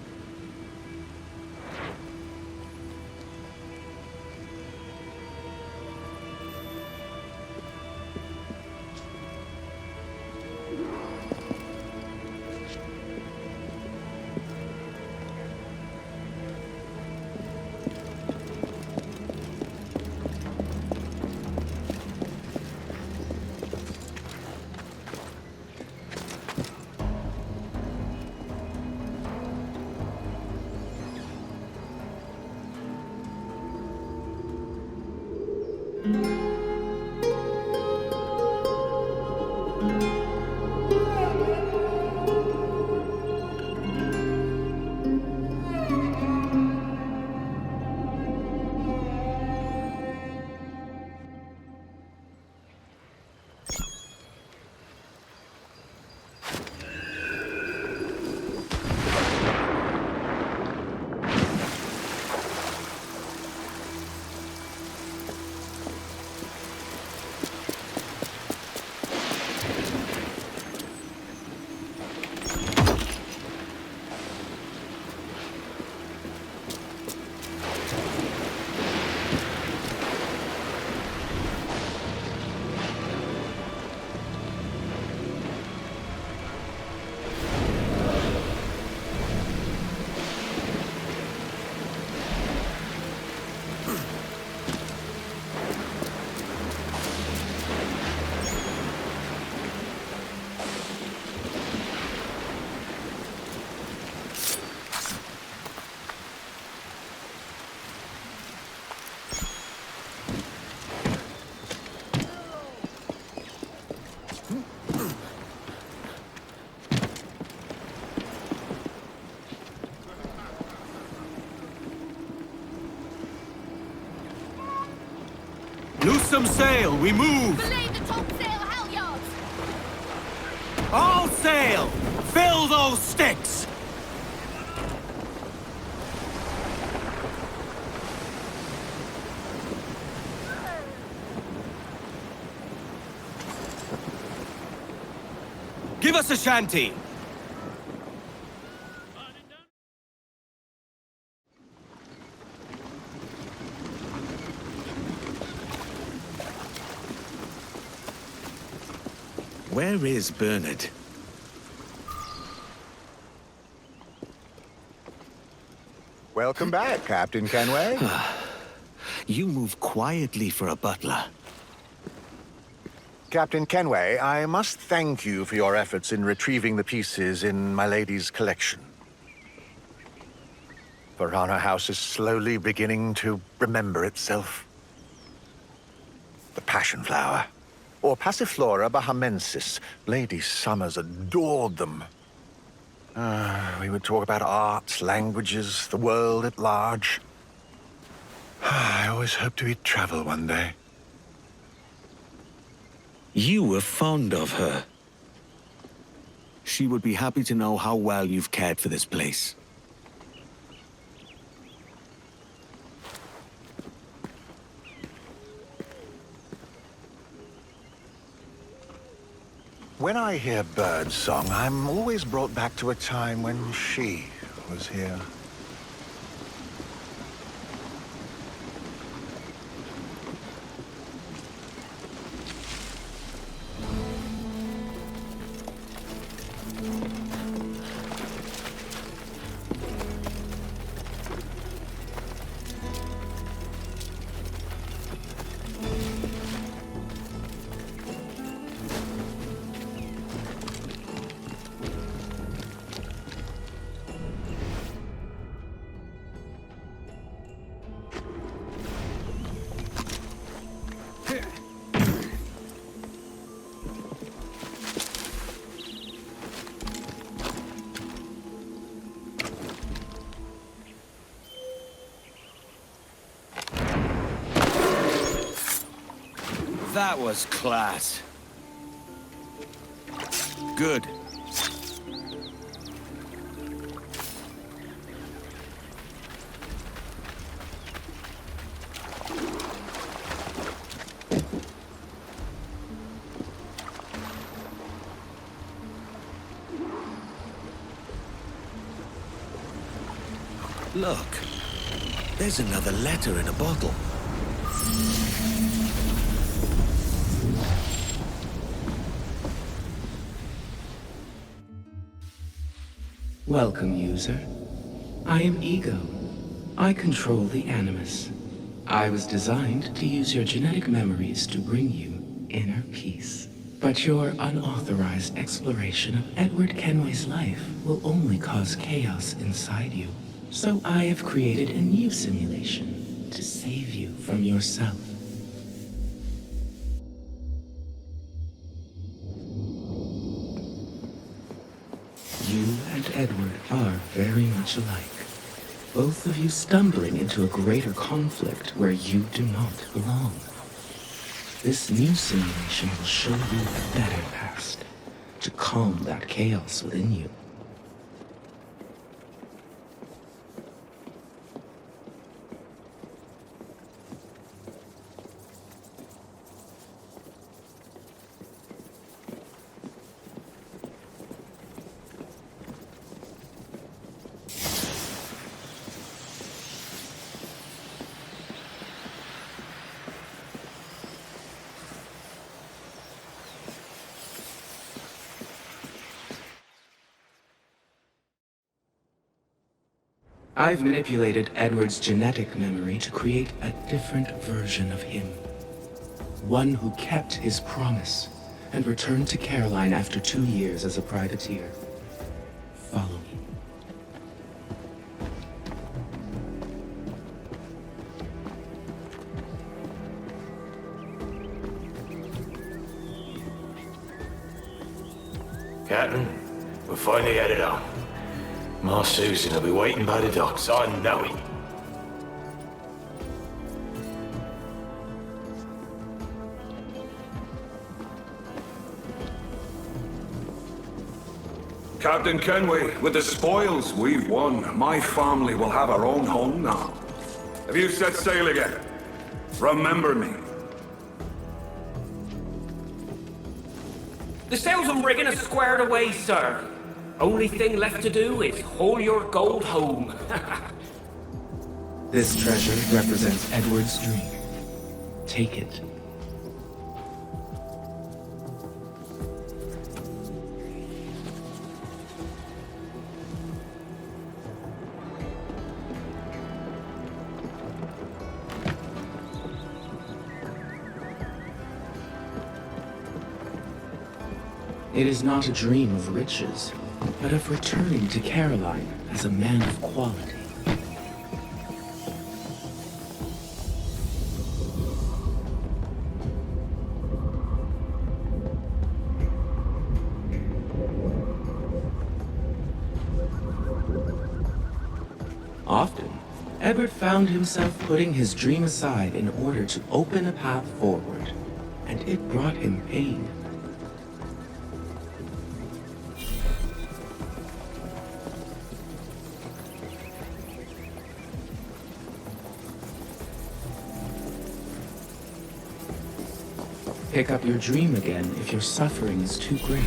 Loose some sail, we move! Belay the topsail halyards! All sail! Fill those sticks! Give us a shanty! Where is Bernard? Welcome back, Captain Kenway. You move quietly for a butler. Captain Kenway, I must thank you for your efforts in retrieving the pieces in my lady's collection. Verona House is slowly beginning to remember itself. The passion flower, or Passiflora bahamensis. Lady Summers adored them. We would talk about arts, languages, the world at large. I always hoped we'd travel one day. You were fond of her. She would be happy to know how well you've cared for this place. When I hear birdsong, I'm always brought back to a time when she was here. That was class. Good. Look, there's another letter in a bottle. Welcome, user. I am Ego. I control the Animus. I was designed to use your genetic memories to bring you inner peace. But your unauthorized exploration of Edward Kenway's life will only cause chaos inside you. So I have created a new simulation to save you from yourself. You and Edward are very much alike. Both of you stumbling into a greater conflict where you do not belong. This new simulation will show you a better past, to calm that chaos within you. I've manipulated Edward's genetic memory to create a different version of him. One who kept his promise and returned to Caroline after 2 years as a privateer. Follow me. Captain, we're finally headed home. Ma Susan will be waiting by the docks, I know it. Captain Kenway, with the spoils we've won, my family will have our own home now. Have you set sail again? Remember me. The sails and rigging are squared away, sir. Only thing left to do is haul your gold home. This treasure represents Edward's dream. Take it. It is not a dream of riches, but of returning to Caroline as a man of quality. Often, Edward found himself putting his dream aside in order to open a path forward, and it brought him pain. Pick up your dream again if your suffering is too great.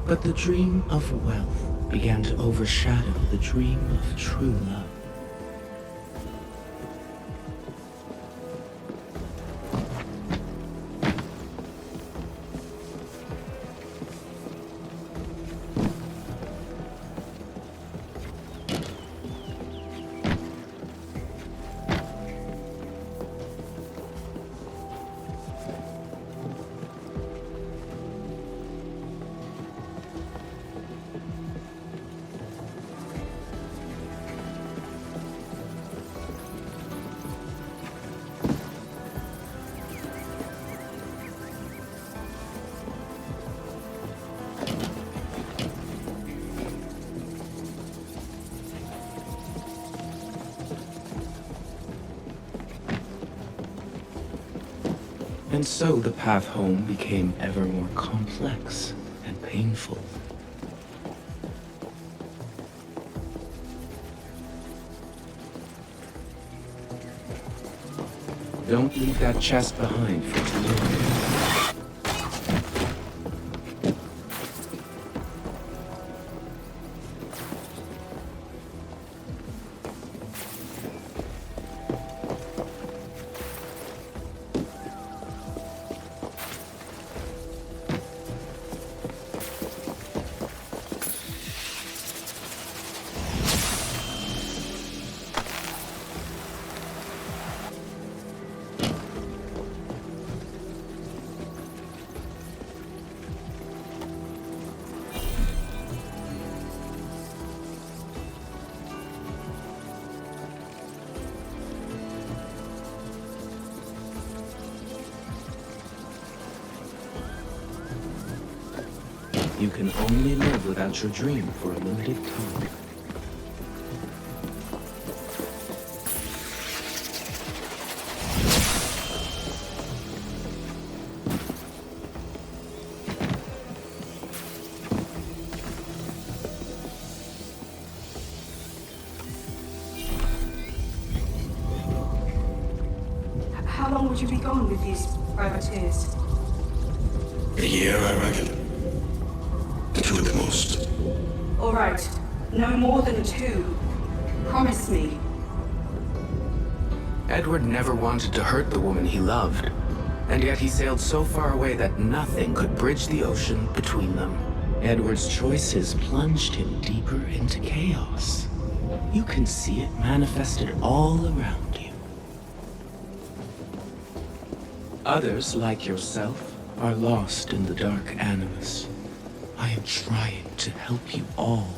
But the dream of wealth began to overshadow the dream of true love. And so the path home became ever more complex and painful. Don't leave that chest behind for too long. You can only live without your dream for a limited time. How long would you be gone with these privateers? A year, I reckon. 2 at the most. All right. No more than 2. Promise me. Edward never wanted to hurt the woman he loved, and yet he sailed so far away that nothing could bridge the ocean between them. Edward's choices plunged him deeper into chaos. You can see it manifested all around you. Others, like yourself, are lost in the dark animus. I am trying to help you all.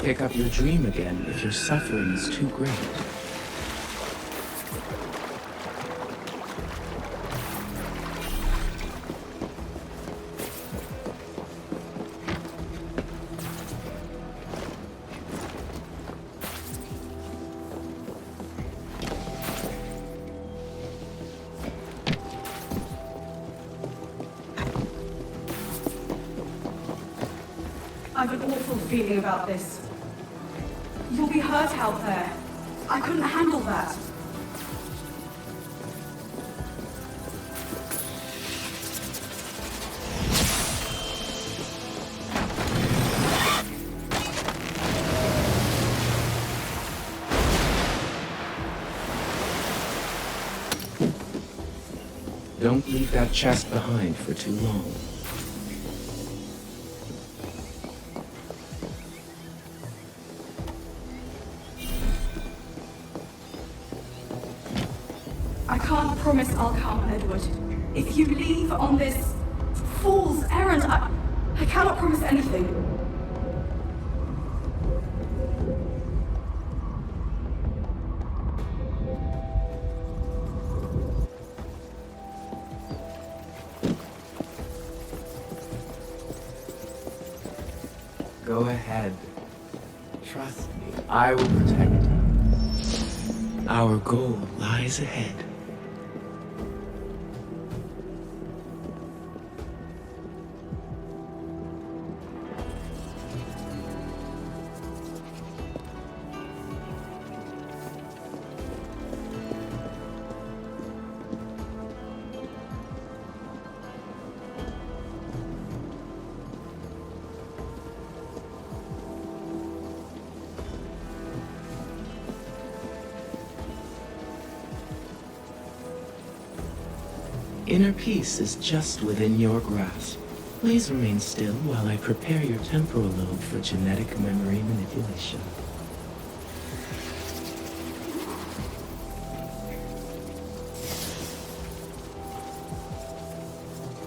pick up your dream again if your suffering is too great. I've an awful feeling about this. You'll be hurt out there. I couldn't handle that. Don't leave that chest behind for too long. I can't promise I'll come, Edward. If you leave on this fool's errand, I cannot promise anything. Go ahead. Trust me, I will protect you. Our goal lies ahead. Inner peace is just within your grasp. Please remain still while I prepare your temporal lobe for genetic memory manipulation.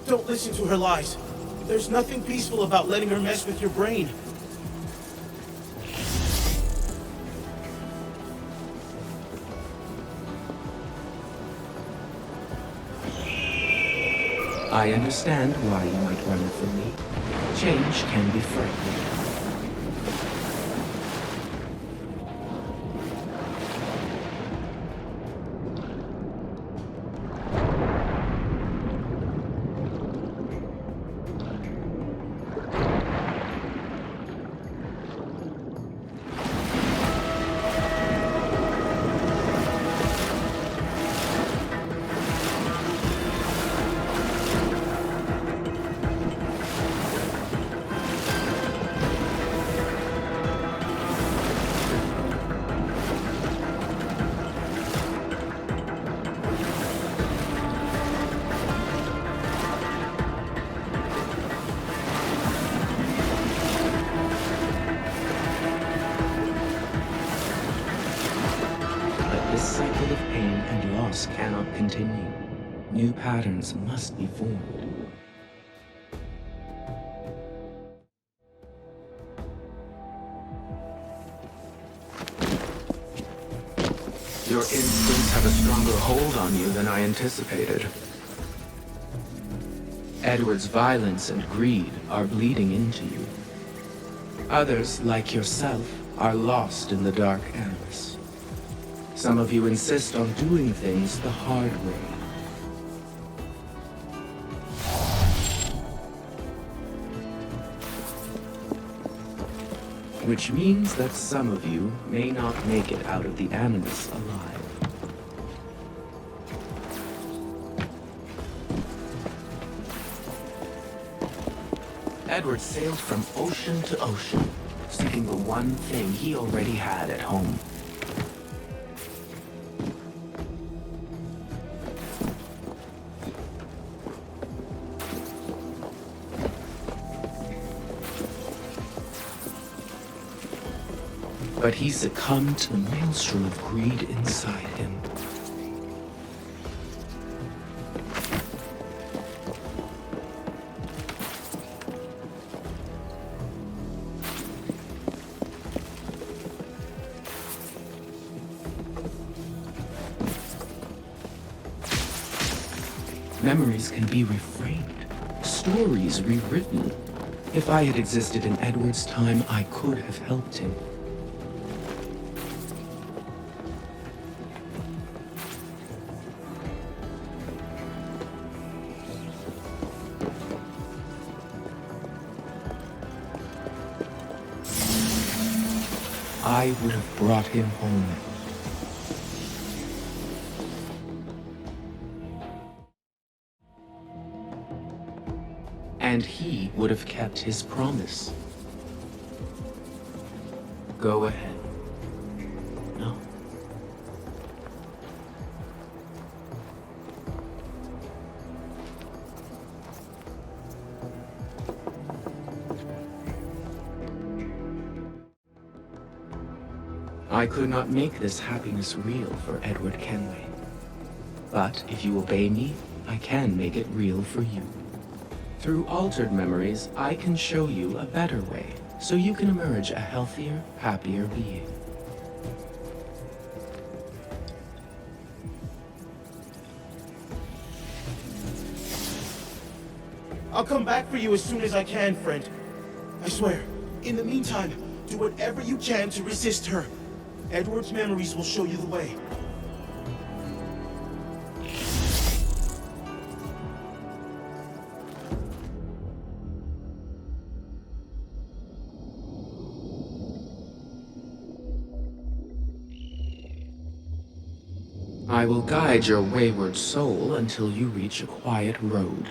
Don't listen to her lies. There's nothing peaceful about letting her mess with your brain. I understand why you might run from me. Change can be frightening. Cannot continue. New patterns must be formed. Your instincts have a stronger hold on you than I anticipated. Edward's violence and greed are bleeding into you. Others, like yourself, are lost in the dark Armas. Some of you insist on doing things the hard way. Which means that some of you may not make it out of the Animus alive. Edward sailed from ocean to ocean, seeking the one thing he already had at home. But he succumbed to the maelstrom of greed inside him. Memories can be reframed, stories rewritten. If I had existed in Edward's time, I could have helped him. I would have brought him home. And he would have kept his promise. Go ahead. No. I could not make this happiness real for Edward Kenway. But if you obey me, I can make it real for you. Through altered memories, I can show you a better way, so you can emerge a healthier, happier being. I'll come back for you as soon as I can, friend. I swear. In the meantime, do whatever you can to resist her. Edward's memories will show you the way. I will guide your wayward soul until you reach a quiet road.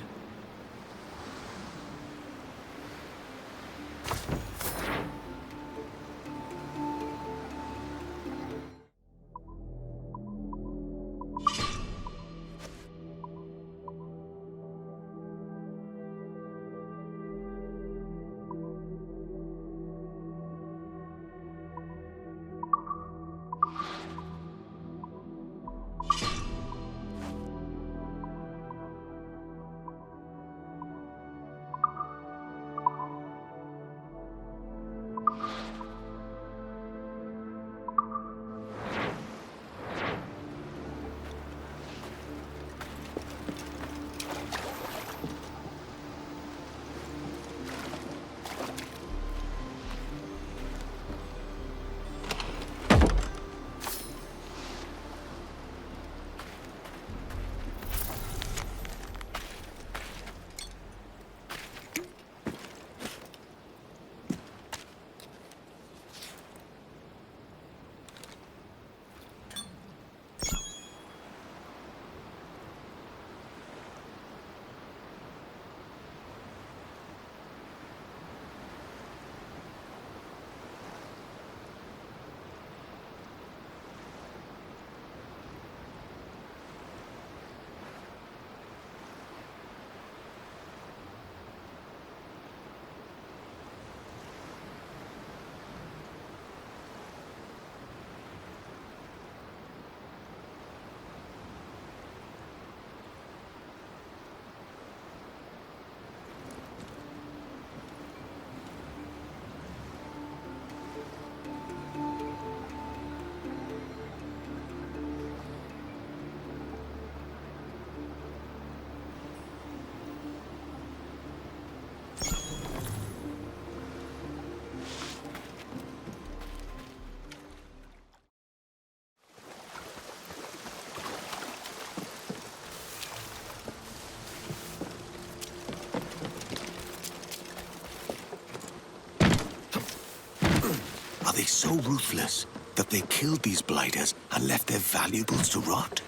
Are they so ruthless that they killed these blighters and left their valuables to rot?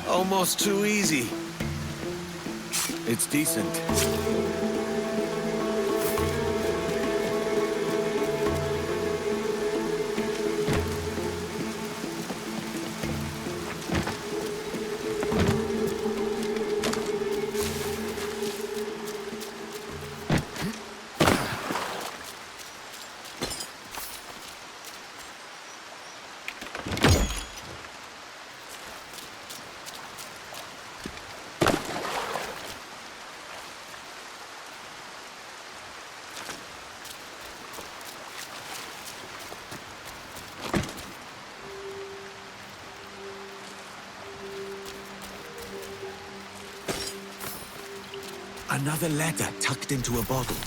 Almost too easy. It's decent. Another letter tucked into a bottle.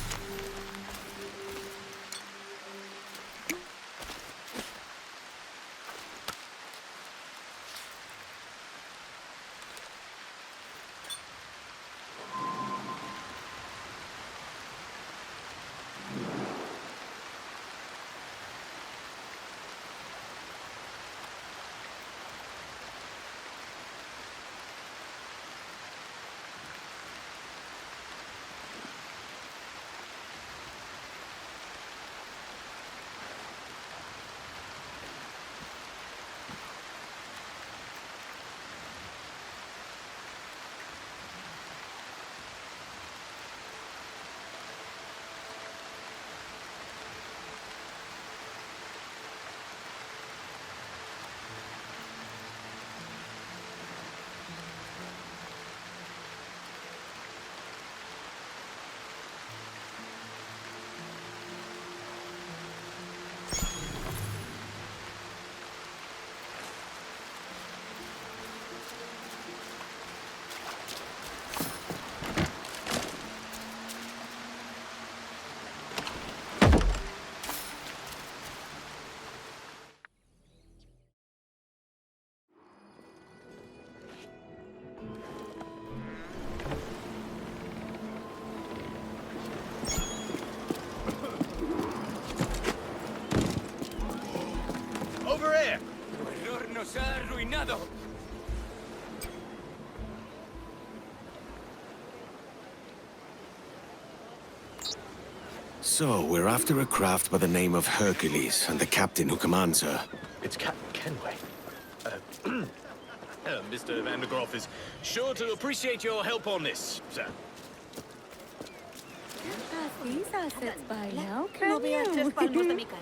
Over here! Tu error nos ha arruinado. So, we're after a craft by the name of Hercules, and the captain who commands her. It's Captain Kenway. Mr. Van der Graaf is sure to appreciate your help on this, sir. These assets by now, No veas tres palmos de mi cara.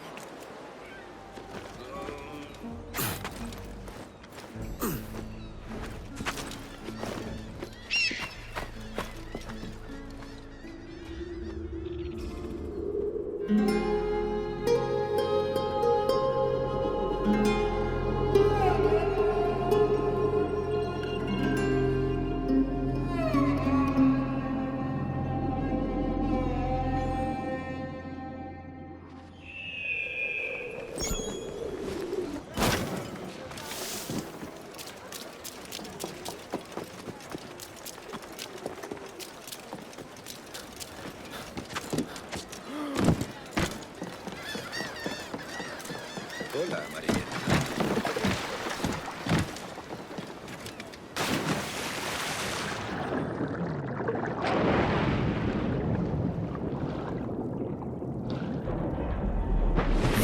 Hola, María.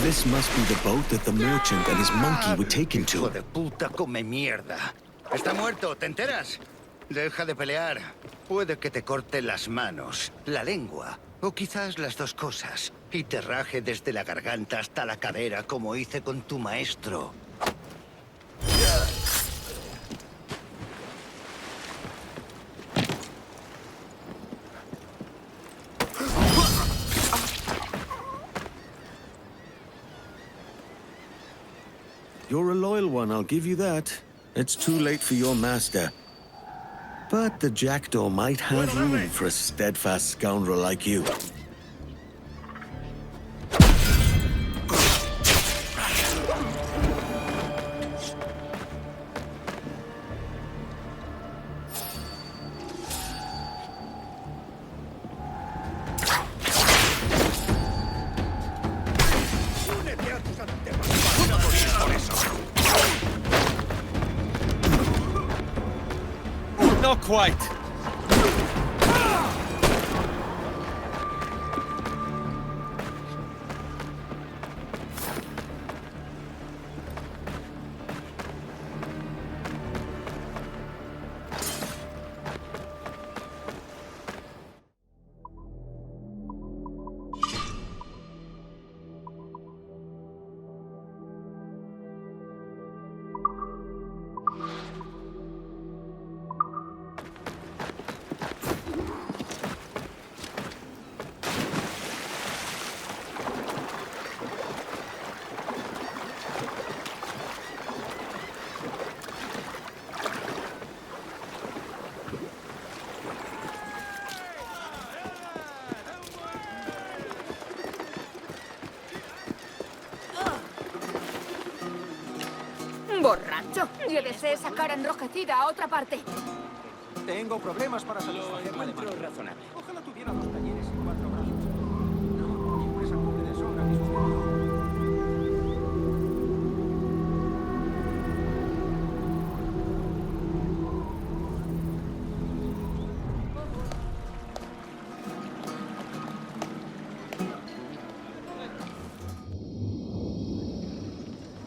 This must be the boat that the merchant and his monkey were taken Hijo to. de puta come mierda. Está muerto, ¿te enteras? Deja de pelear. Puede que te corte las manos, la lengua, o quizás las dos cosas, y te raje desde la garganta hasta la cadera como hice con tu maestro. You're a loyal one, I'll give you that. It's too late for your master. But the jackdaw might have room for a steadfast scoundrel like you. Not quite. Borracho. Yo deseo sacar enrojecida a otra parte. Tengo problemas para satisfacer la demanda. Razonable. Ojalá tuviera 2 talleres y 4 brazos. No, mi empresa cubre de sobra mi sustento.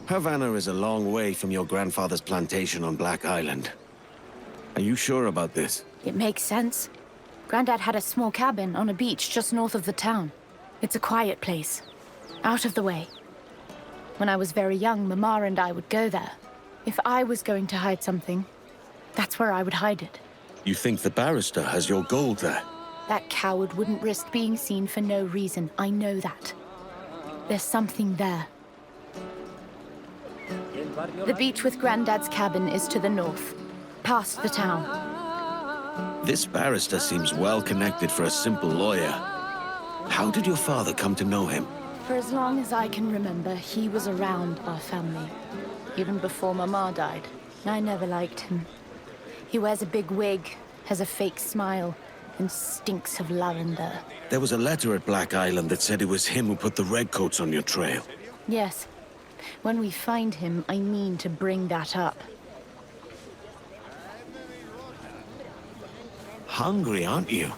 Havana is a long way from your grandfather's plantation on Black Island. Are you sure about this? It makes sense. Grandad had a small cabin on a beach just north of the town. It's a quiet place, out of the way. When I was very young, Mama and I would go there. If I was going to hide something, that's where I would hide it. You think the barrister has your gold there? That coward wouldn't risk being seen for no reason. I know that. There's something there. The beach with Grandad's cabin is to the north, past the town. This barrister seems well connected for a simple lawyer. How did your father come to know him? For as long as I can remember, he was around our family. Even before Mama died. I never liked him. He wears a big wig, has a fake smile, and stinks of lavender. There was a letter at Black Island that said it was him who put the redcoats on your trail. Yes. When we find him, I mean to bring that up. Hungry, aren't you?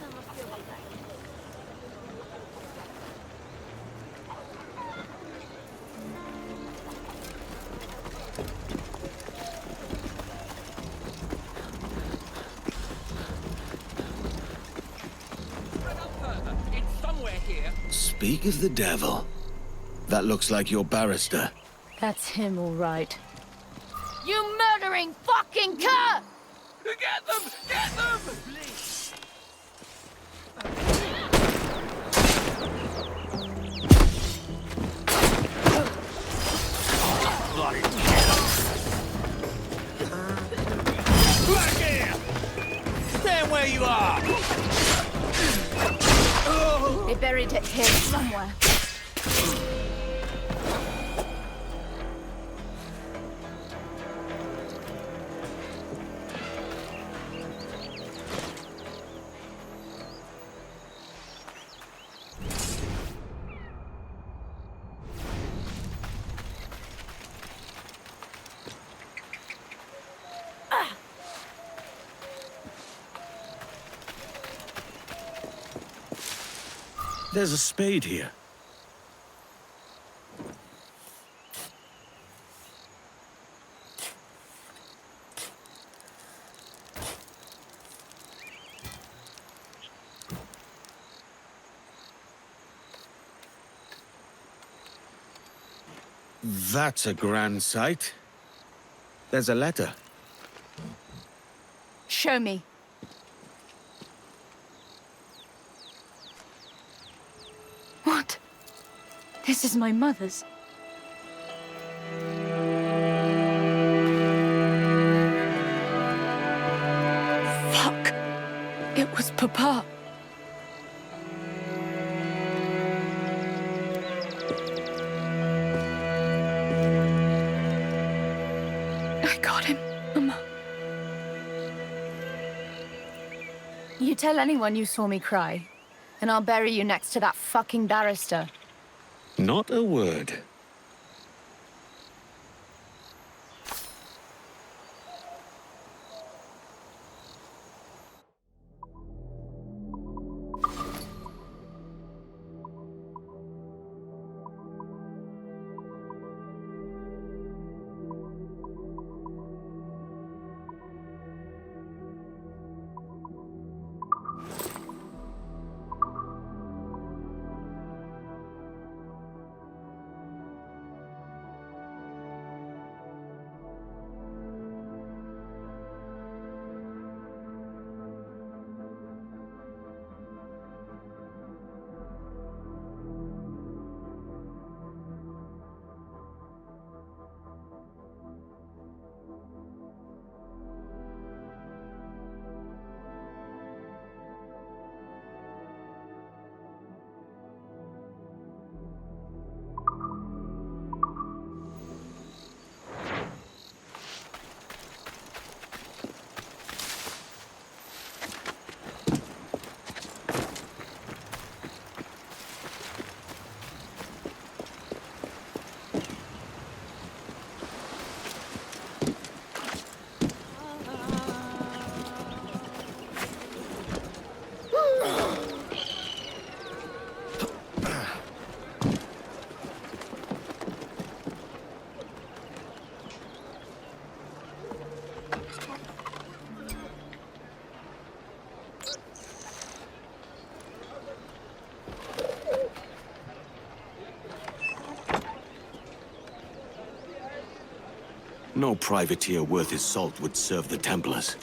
It's somewhere here. Speak of the devil. That looks like your barrister. That's him, all right. You murdering fucking cur! Get them! Get them! Bloody Back here! Stand where you are! They buried it here somewhere. There's a spade here. That's a grand sight. There's a letter. Show me. What? This is my mother's. Fuck. It was Papa. I got him, Mama. You tell anyone you saw me cry, and I'll bury you next to that fucking barrister. Not a word. No privateer worth his salt would serve the Templars.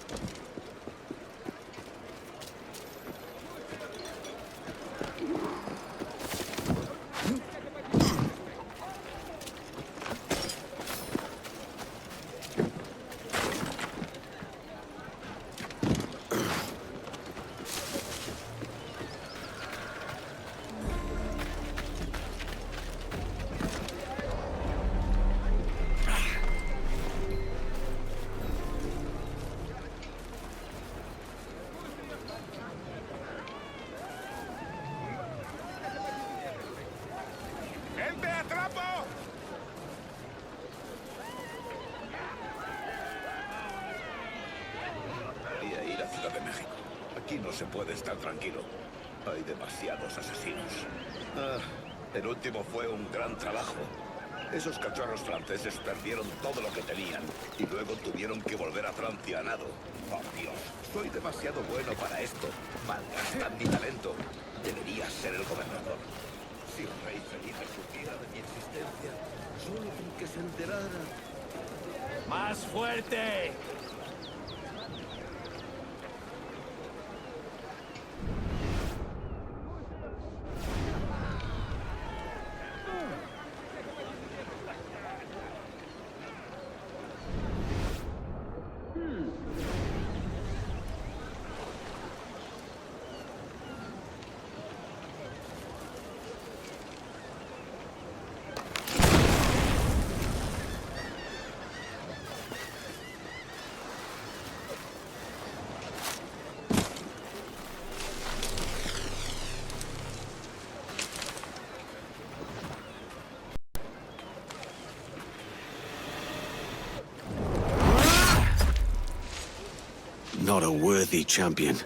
Y ahí la Ciudad de México. Aquí no se puede estar tranquilo. Hay demasiados asesinos. El último fue un gran trabajo. Esos cachorros franceses perdieron todo lo que tenían y luego tuvieron que volver a Francia a nado. Oh, Dios, soy demasiado bueno para esto. Malgastan mi talento. Debería ser el gobernador. Si el rey Felipe supiera de mi existencia, solo con que se enterara. ¡Más fuerte! Not a worthy champion.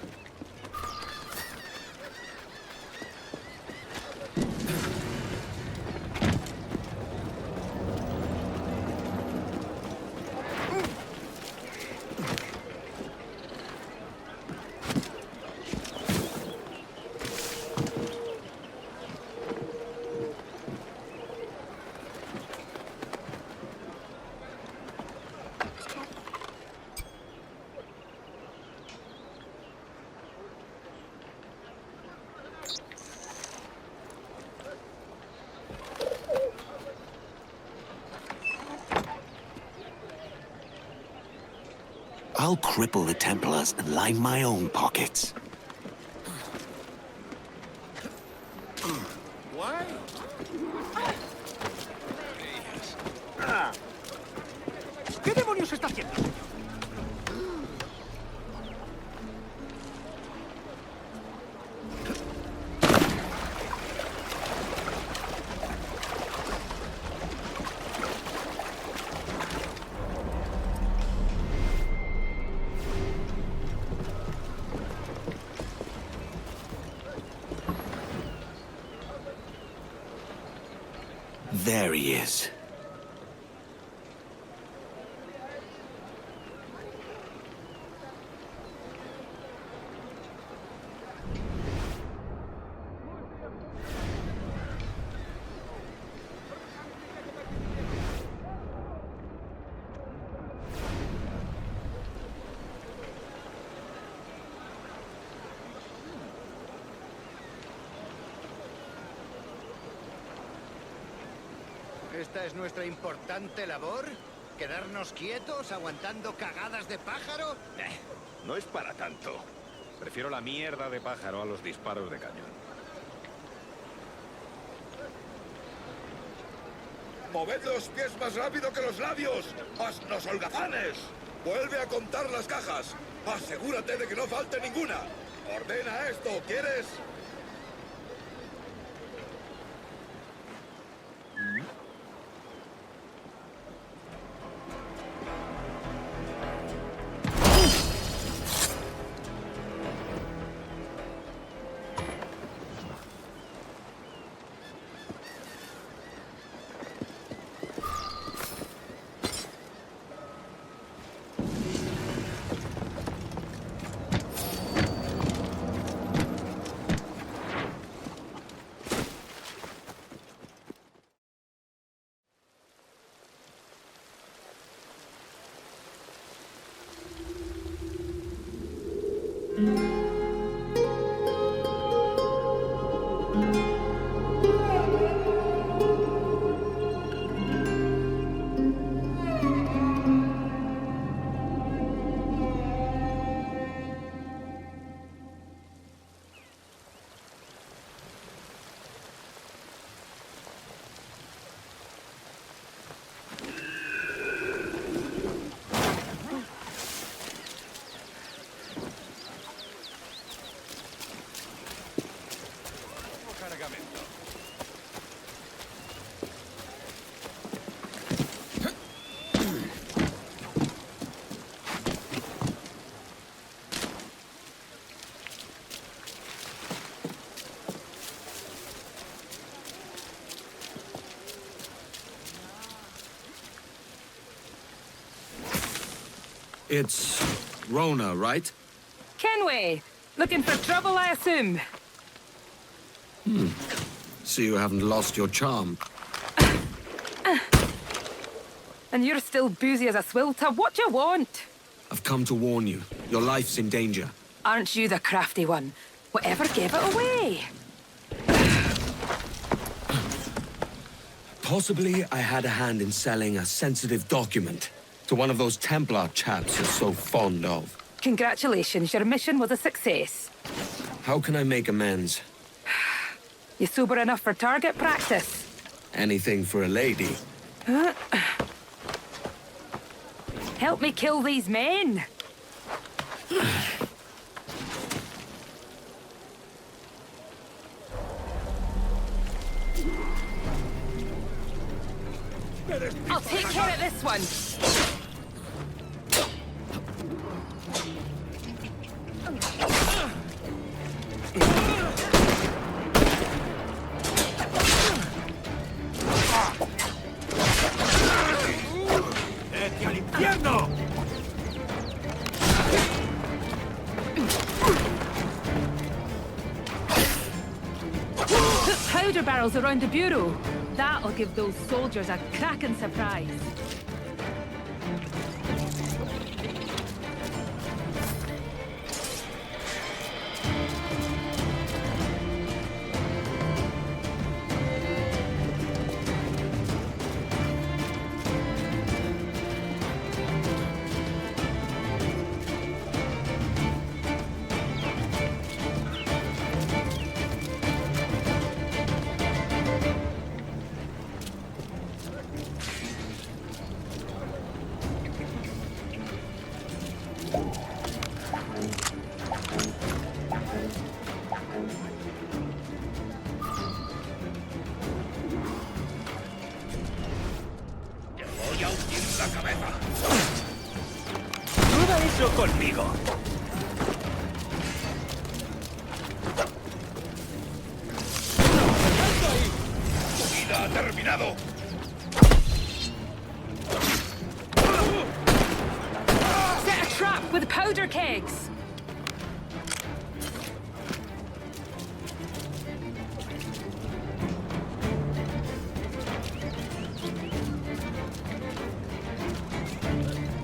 I'll cripple the Templars and line my own pockets. ¿Qué demonios está haciendo? There he is. ¿Esta es nuestra importante labor? ¿Quedarnos quietos, aguantando cagadas de pájaro? No es para tanto. Prefiero la mierda de pájaro a los disparos de cañón. ¡Moved los pies más rápido que los labios! ¡Asnos holgazanes! ¡Vuelve a contar las cajas! ¡Asegúrate de que no falte ninguna! ¡Ordena esto! ¿Quieres? It's Rona, right? Kenway! Looking for trouble, I assume? So you haven't lost your charm. And you're still boozy as a swilter. What do you want? I've come to warn you. Your life's in danger. Aren't you the crafty one? Whatever gave it away? Possibly I had a hand in selling a sensitive document to one of those Templar chaps you're so fond of. Congratulations, your mission was a success. How can I make amends? You sober enough for target practice? Anything for a lady. Help me kill these men! I'll take care of this one! ¡Vete al infierno! Put powder barrels around the bureau. That'll give those soldiers a cracking surprise. Conmigo. ¡Tu vida ha terminado! Set a trap with powder kegs.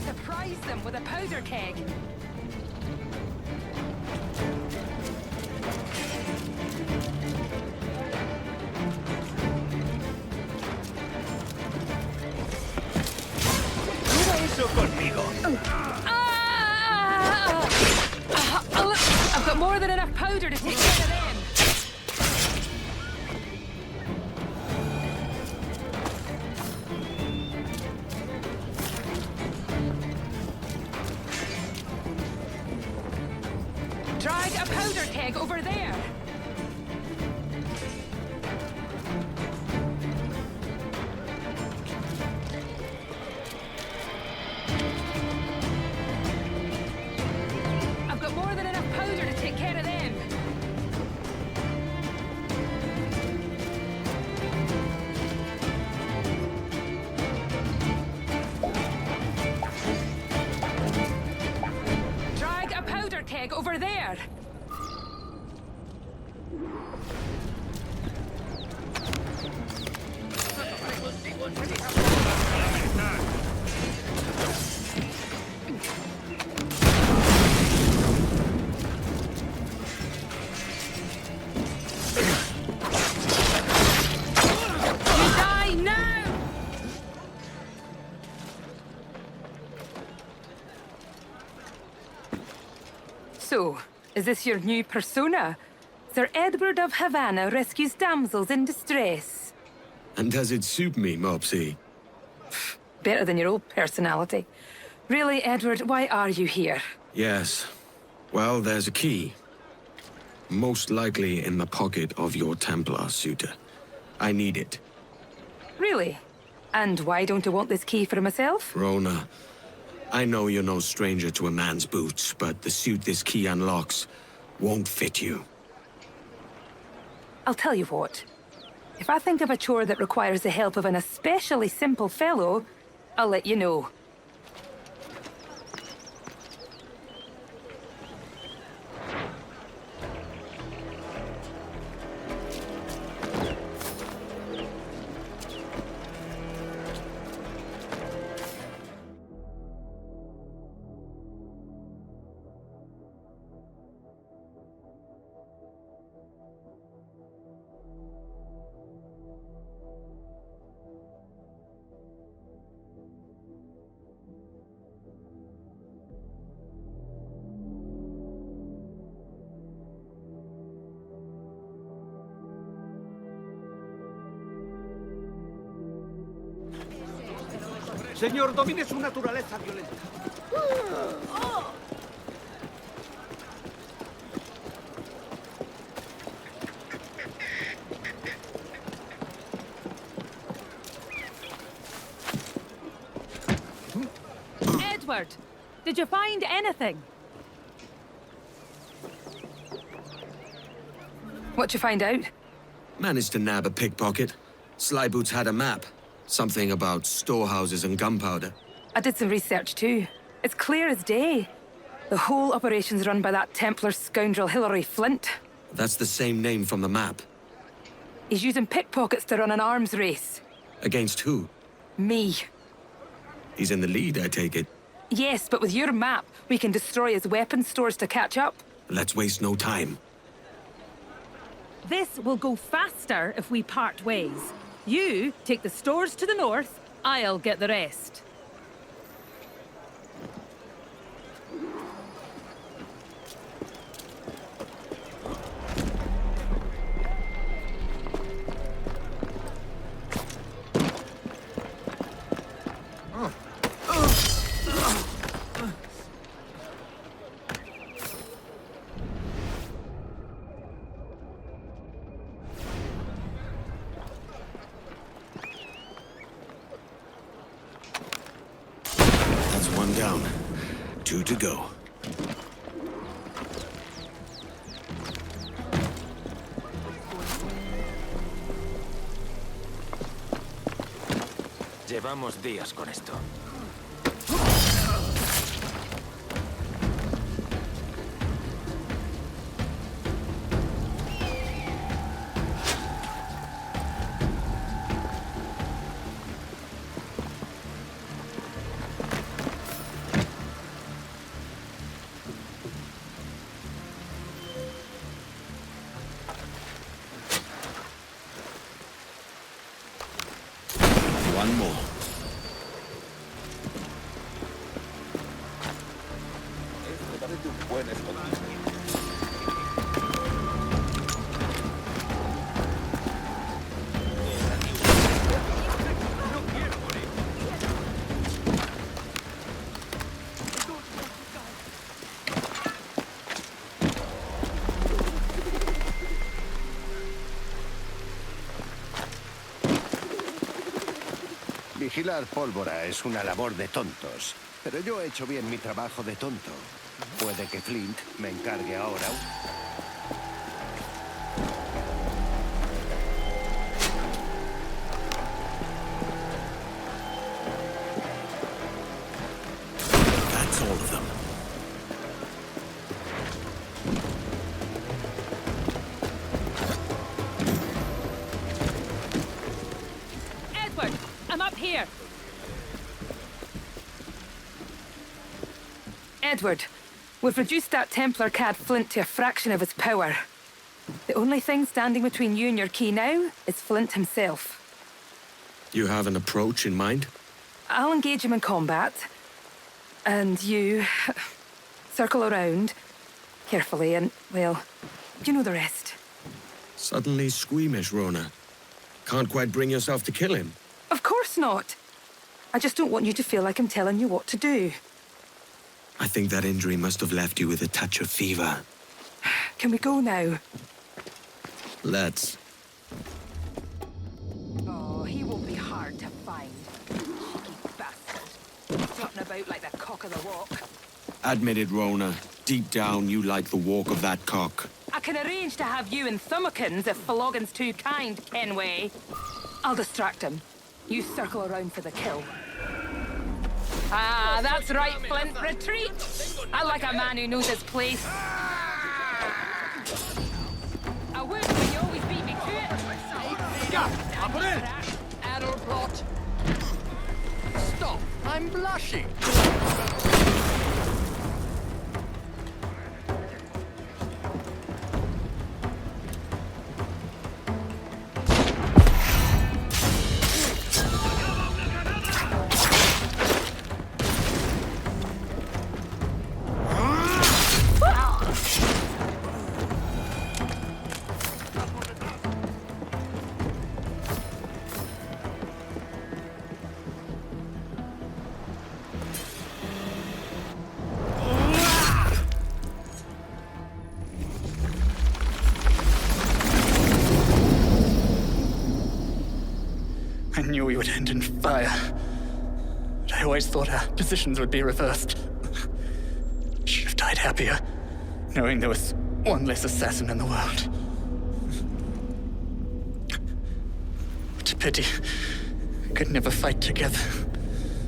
Surprise them with a powder keg. Conmigo. I've got more than enough powder to take care of them. Drag a powder keg over there. Over there. So, is this your new persona? Sir Edward of Havana rescues damsels in distress. And does it suit me, Mopsy? Better than your old personality. Really, Edward, why are you here? Yes. Well, there's a key. Most likely in the pocket of your Templar suitor. I need it. Really? And why don't I want this key for myself? Rona, I know you're no stranger to a man's boots, but the suit this key unlocks won't fit you. I'll tell you what. If I think of a chore that requires the help of an especially simple fellow, I'll let you know. Señor, domine su naturaleza violenta. Edward, did you find anything? What'd you find out? Managed to nab a pickpocket. Slyboots had a map. Something about storehouses and gunpowder. I did some research too. It's clear as day. The whole operation's run by that Templar scoundrel Hilary Flint. That's the same name from the map. He's using pickpockets to run an arms race. Against who? Me. He's in the lead, I take it. Yes, but with your map, we can destroy his weapon stores to catch up. Let's waste no time. This will go faster if we part ways. You take the stores to the north, I'll get the rest. One down. 2 to go. Llevamos días con esto. One more. Parece un buen escondite. Vigilar pólvora es una labor de tontos, pero yo he hecho bien mi trabajo de tonto. Puede que Flint me encargue ahora. That's all of them. Edward, I'm up here. Edward, we've reduced that Templar cad Flint to a fraction of his power. The only thing standing between you and your key now is Flint himself. You have an approach in mind? I'll engage him in combat. And you circle around, carefully and, well, you know the rest. Suddenly squeamish, Rona. Can't quite bring yourself to kill him. Of course not. I just don't want you to feel like I'm telling you what to do. I think that injury must have left you with a touch of fever. Can we go now? Let's. Oh, he won't be hard to find. Cheeky bastard. Trotting about like the cock of the walk. Admit it, Rona. Deep down, you like the walk of that cock. I can arrange to have you in Thumbikins if Floggin's too kind, Kenway. I'll distract him. You circle around for the kill. Ah, that's right, Flint. Retreat! I like a man who knows his place. I would, but you always beat me to it. Up in! Addleplot! Stop! I'm blushing! I knew we would end in fire. But I always thought our positions would be reversed. Should have died happier, knowing there was one less assassin in the world. What a pity. We could never fight together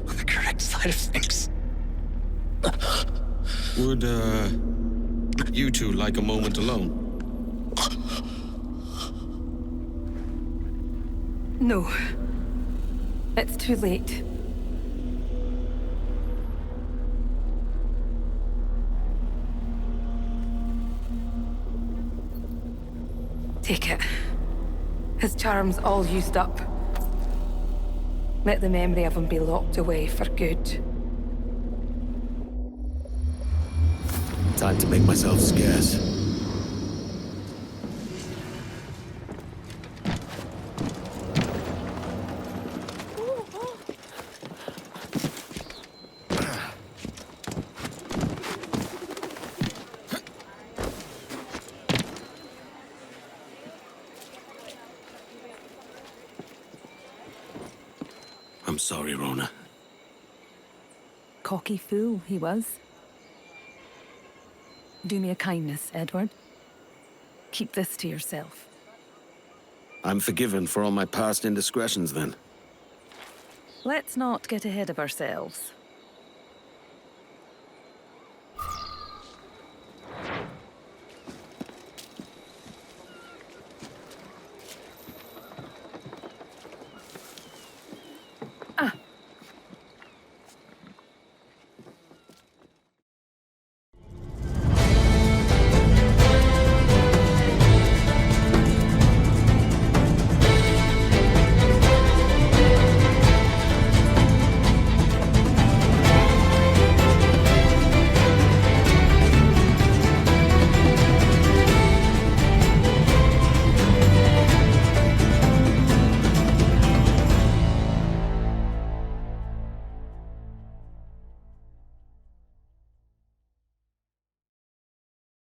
on the correct side of things. Would, you two like a moment alone? No. It's too late. Take it. His charm's all used up. Let the memory of him be locked away for good. Time to make myself scarce. I'm sorry, Rona. Cocky fool he was. Do me a kindness, Edward. Keep this to yourself. I'm forgiven for all my past indiscretions, then. Let's not get ahead of ourselves.